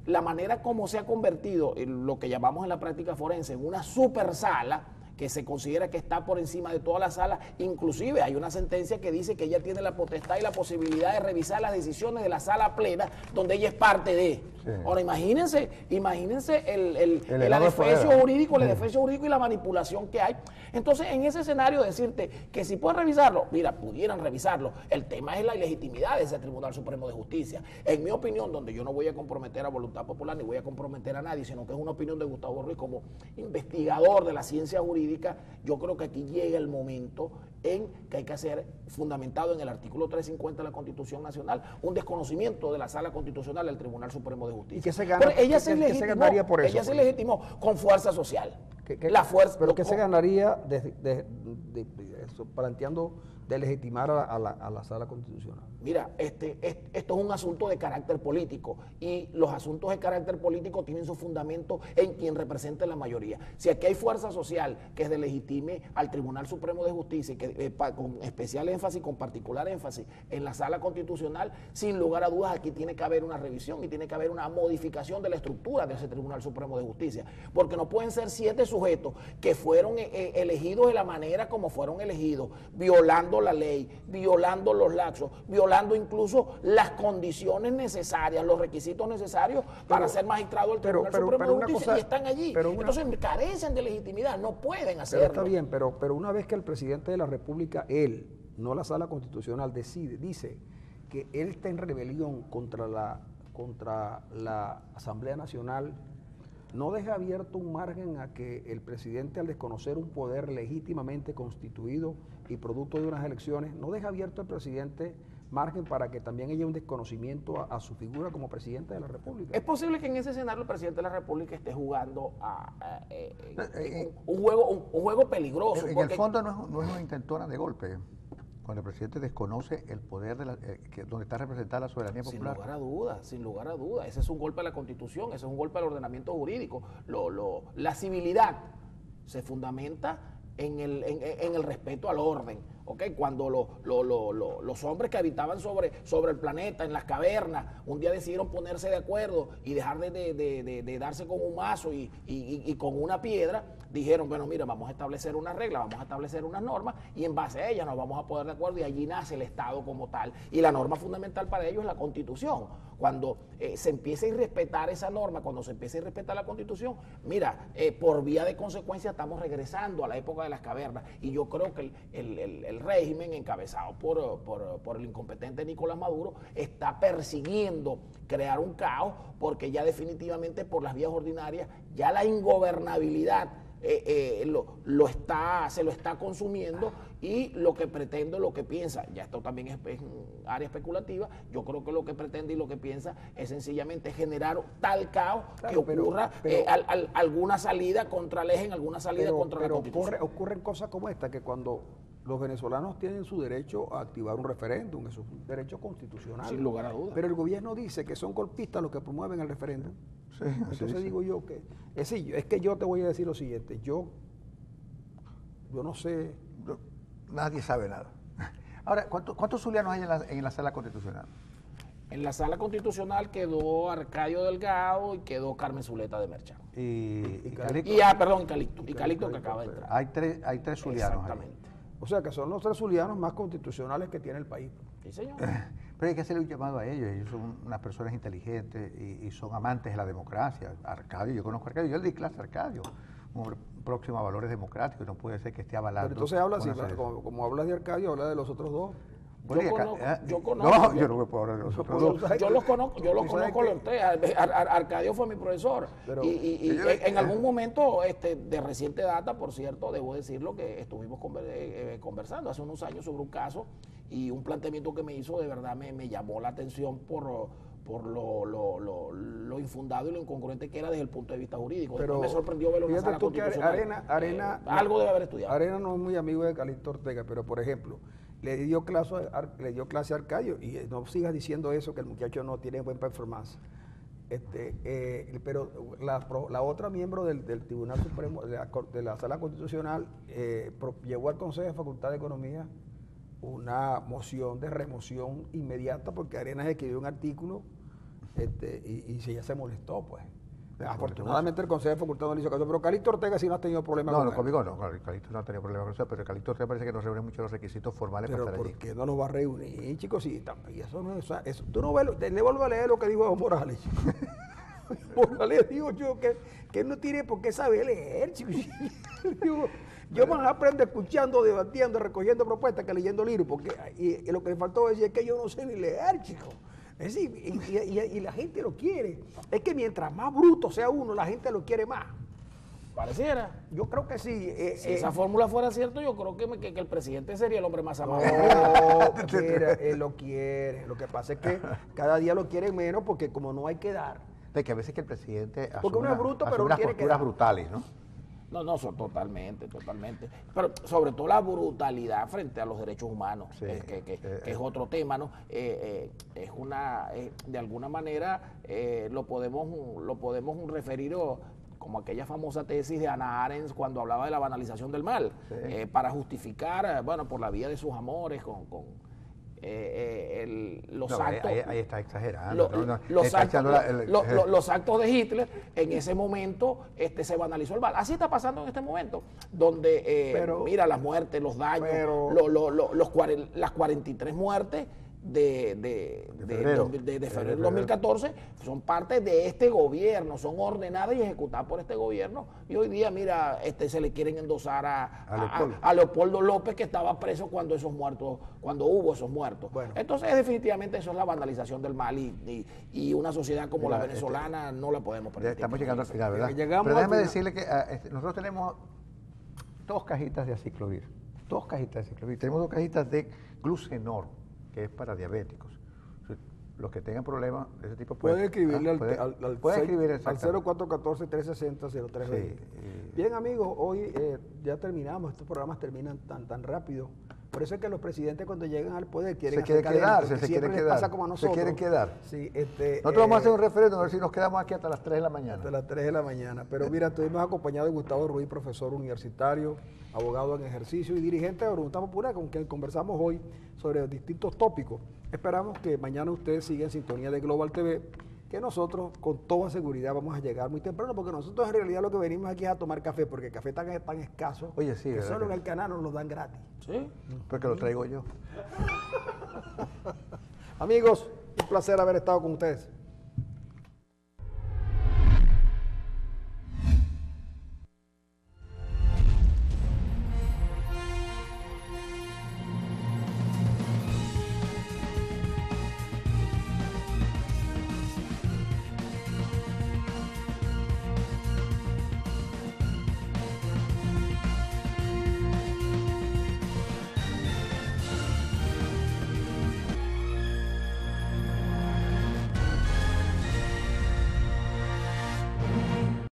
la manera como se ha convertido en lo que llamamos en la práctica forense en una super sala, que se considera que está por encima de todas las salas, inclusive hay una sentencia que dice que ella tiene la potestad y la posibilidad de revisar las decisiones de la sala plena, donde ella es parte de. Sí. Ahora, imagínense el adefesio jurídico, y la manipulación que hay. Entonces, en ese escenario, decirte que si pueden revisarlo, mira, pudieran revisarlo. El tema es la ilegitimidad de ese Tribunal Supremo de Justicia. En mi opinión, donde yo no voy a comprometer a Voluntad Popular, ni voy a comprometer a nadie, sino que es una opinión de Gustavo Ruiz como investigador de la ciencia jurídica, yo creo que aquí llega el momento en que hay que hacer, fundamentado en el artículo 350 de la Constitución Nacional, un desconocimiento de la Sala Constitucional del Tribunal Supremo de Justicia. ¿Y qué se gana? Ella se legitimó con fuerza social. ¿Pero qué se ganaría planteando de legitimar a la Sala Constitucional? Mira, esto es un asunto de carácter político y los asuntos de carácter político tienen su fundamento en quien represente la mayoría. Si aquí hay fuerza social que deslegitime al Tribunal Supremo de Justicia y que con especial énfasis, con particular énfasis en la Sala Constitucional, sin lugar a dudas aquí tiene que haber una revisión y tiene que haber una modificación de la estructura de ese Tribunal Supremo de Justicia, porque no pueden ser 7 sujetos sujetos que fueron elegidos de la manera como fueron elegidos, violando la ley, violando los lapsos, violando incluso las condiciones necesarias, los requisitos necesarios para ser magistrado del Tribunal Supremo de Justicia, y están allí. Entonces carecen de legitimidad, no pueden hacerlo. Pero está bien, pero una vez que el presidente de la República, él, no la Sala Constitucional, dice que él está en rebelión contra la Asamblea Nacional, no deja abierto un margen a que el presidente, al desconocer un poder legítimamente constituido y producto de unas elecciones, no deja abierto al presidente margen para que también haya un desconocimiento a su figura como presidente de la República. Es posible que en ese escenario el presidente de la República esté jugando un juego peligroso. En el fondo no es una intentona de golpe, cuando el presidente desconoce el poder donde está representada la soberanía popular. Sin lugar a dudas, sin lugar a dudas. Ese es un golpe a la Constitución, ese es un golpe al ordenamiento jurídico. La civilidad se fundamenta en el respeto al orden. ¿Okay? Cuando los hombres que habitaban sobre el planeta, en las cavernas, un día decidieron ponerse de acuerdo y dejar de darse con un mazo y con una piedra, dijeron, bueno, mira, vamos a establecer una regla, vamos a establecer unas normas y en base a ellas nos vamos a poner de acuerdo, y allí nace el Estado como tal. Y la norma fundamental para ellos es la Constitución. Cuando se empiece a irrespetar esa norma, cuando se empiece a irrespetar la Constitución, mira, por vía de consecuencia estamos regresando a la época de las cavernas. Y yo creo que el régimen encabezado por el incompetente Nicolás Maduro está persiguiendo crear un caos, porque ya definitivamente por las vías ordinarias ya la ingobernabilidad se lo está consumiendo, y lo que pretende, lo que piensa, ya esto también es área especulativa, yo creo que lo que pretende y lo que piensa es sencillamente generar tal caos, claro, que ocurra alguna salida contra el eje, alguna salida contra la Constitución. Ocurren cosas como esta, que cuando los venezolanos tienen su derecho a activar un referéndum, eso es un derecho constitucional. Sin lugar a dudas. Pero el gobierno dice que son golpistas los que promueven el referéndum. Sí, entonces digo yo que, es que yo te voy a decir lo siguiente, yo no sé. Nadie sabe nada. Ahora, ¿cuántos zulianos hay en la Sala Constitucional? En la Sala Constitucional quedó Arcadio Delgado y quedó Carmen Zuleta de Merchán. Y Calixto. Y Calixto que acaba de entrar. Hay tres zulianos. Exactamente. Ahí. O sea, que son los tres zulianos más constitucionales que tiene el país. Sí, señor. Pero hay que hacerle un llamado a ellos. Ellos son unas personas inteligentes y son amantes de la democracia. Arcadio, yo conozco a Arcadio, yo le di clase a Arcadio, un hombre próximo a valores democráticos, no puede ser que esté avalando. Pero entonces habla así, como hablas de Arcadio, habla de los otros dos. Yo conozco. No, yo no me puedo hablar de los otros dos. Yo los conozco a los tres. Arcadio fue mi profesor. Pero, y en algún momento de reciente data, por cierto, debo decirlo, que estuvimos conversando hace unos años sobre un caso, y un planteamiento que me hizo de verdad me llamó la atención por lo infundado y lo incongruente que era desde el punto de vista jurídico. Pero me sorprendió verlo en la Sala Constitucional. Algo debe haber estudiado. Arena no es muy amigo de Calixto Ortega, pero por ejemplo, le dio clase a Arcadio, y no sigas diciendo eso, que el muchacho no tiene buen performance. Pero la otra miembro del Tribunal Supremo, de la Sala Constitucional, llevó al Consejo de Facultad de Economía una moción de remoción inmediata, porque Arenas escribió un artículo y ella se molestó, pues. Afortunadamente el Consejo de Facultad no le hizo caso, pero Calixto Ortega sí no ha tenido problemas con él. No, conmigo no, Calixto no ha tenido problemas con eso, pero Calixto Ortega parece que no reúne muchos los requisitos formales para estar allí. ¿Por qué no los va a reunir, chicos? Y eso no es eso. Tú no ves, le vuelvo a leer lo que dijo Evo Morales. Morales digo yo que no tiene por qué saber leer, chicos. Yo más aprendo escuchando, debatiendo, recogiendo propuestas que leyendo libros, porque y lo que le faltó decir es que yo no sé ni leer, chicos. Es decir, y la gente lo quiere. Es que mientras más bruto sea uno, la gente lo quiere más. Pareciera. Yo creo que sí. Si esa fórmula fuera cierta, yo creo que el presidente sería el hombre más amado. No, mira, él lo quiere. Lo que pasa es que cada día lo quiere menos, porque como no hay que dar. De que a veces que el presidente porque uno es bruto, pero unas tiene posturas brutales, ¿no? No, son totalmente. Pero sobre todo la brutalidad frente a los derechos humanos, Sí, que es otro tema, ¿no? Es de alguna manera lo podemos referir como aquella famosa tesis de Hannah Arendt cuando hablaba de la banalización del mal, para justificar, por la vía de sus amores los No, actos. ahí está exagerando. Los actos de Hitler, en ese momento se banalizó el mal. Así está pasando en este momento, donde, mira, las muertes, los daños, las 43 muertes de febrero del 2014 son parte de este gobierno, son ordenadas y ejecutadas por este gobierno. Y hoy día, mira, se le quieren endosar a Leopoldo López, que estaba preso cuando hubo esos muertos. Bueno. Entonces, definitivamente eso es la vandalización del mal, y una sociedad como la venezolana no la podemos permitir. Estamos llegando al final, ¿verdad? Pero déjame decirle que nosotros tenemos 2 cajitas de aciclovir. 2 cajitas de aciclovir. Tenemos 2 cajitas de Glucenor, que es para diabéticos. Los que tengan problemas de ese tipo pueden escribirle al 0414-360-0320. Sí. Bien, amigos, hoy ya terminamos. Estos programas terminan tan rápido. Por eso es que los presidentes, cuando llegan al poder, quieren quedarse. pasa como a nosotros. Se quieren quedar. Sí, nosotros vamos a hacer un referéndum a ver si nos quedamos aquí hasta las 3 de la mañana. Hasta las 3 de la mañana. Pero mira, estuvimos acompañados de Gustavo Ruiz, profesor universitario, abogado en ejercicio y dirigente de Voluntad Popular, con quien conversamos hoy sobre distintos tópicos. Esperamos que mañana ustedes sigan en sintonía de Global TV, que nosotros con toda seguridad vamos a llegar muy temprano, porque nosotros en realidad lo que venimos aquí es a tomar café, porque el café tan escaso. Oye, sí, que solo en el canal nos lo dan gratis. ¿Sí? Porque lo traigo yo. Amigos, un placer haber estado con ustedes.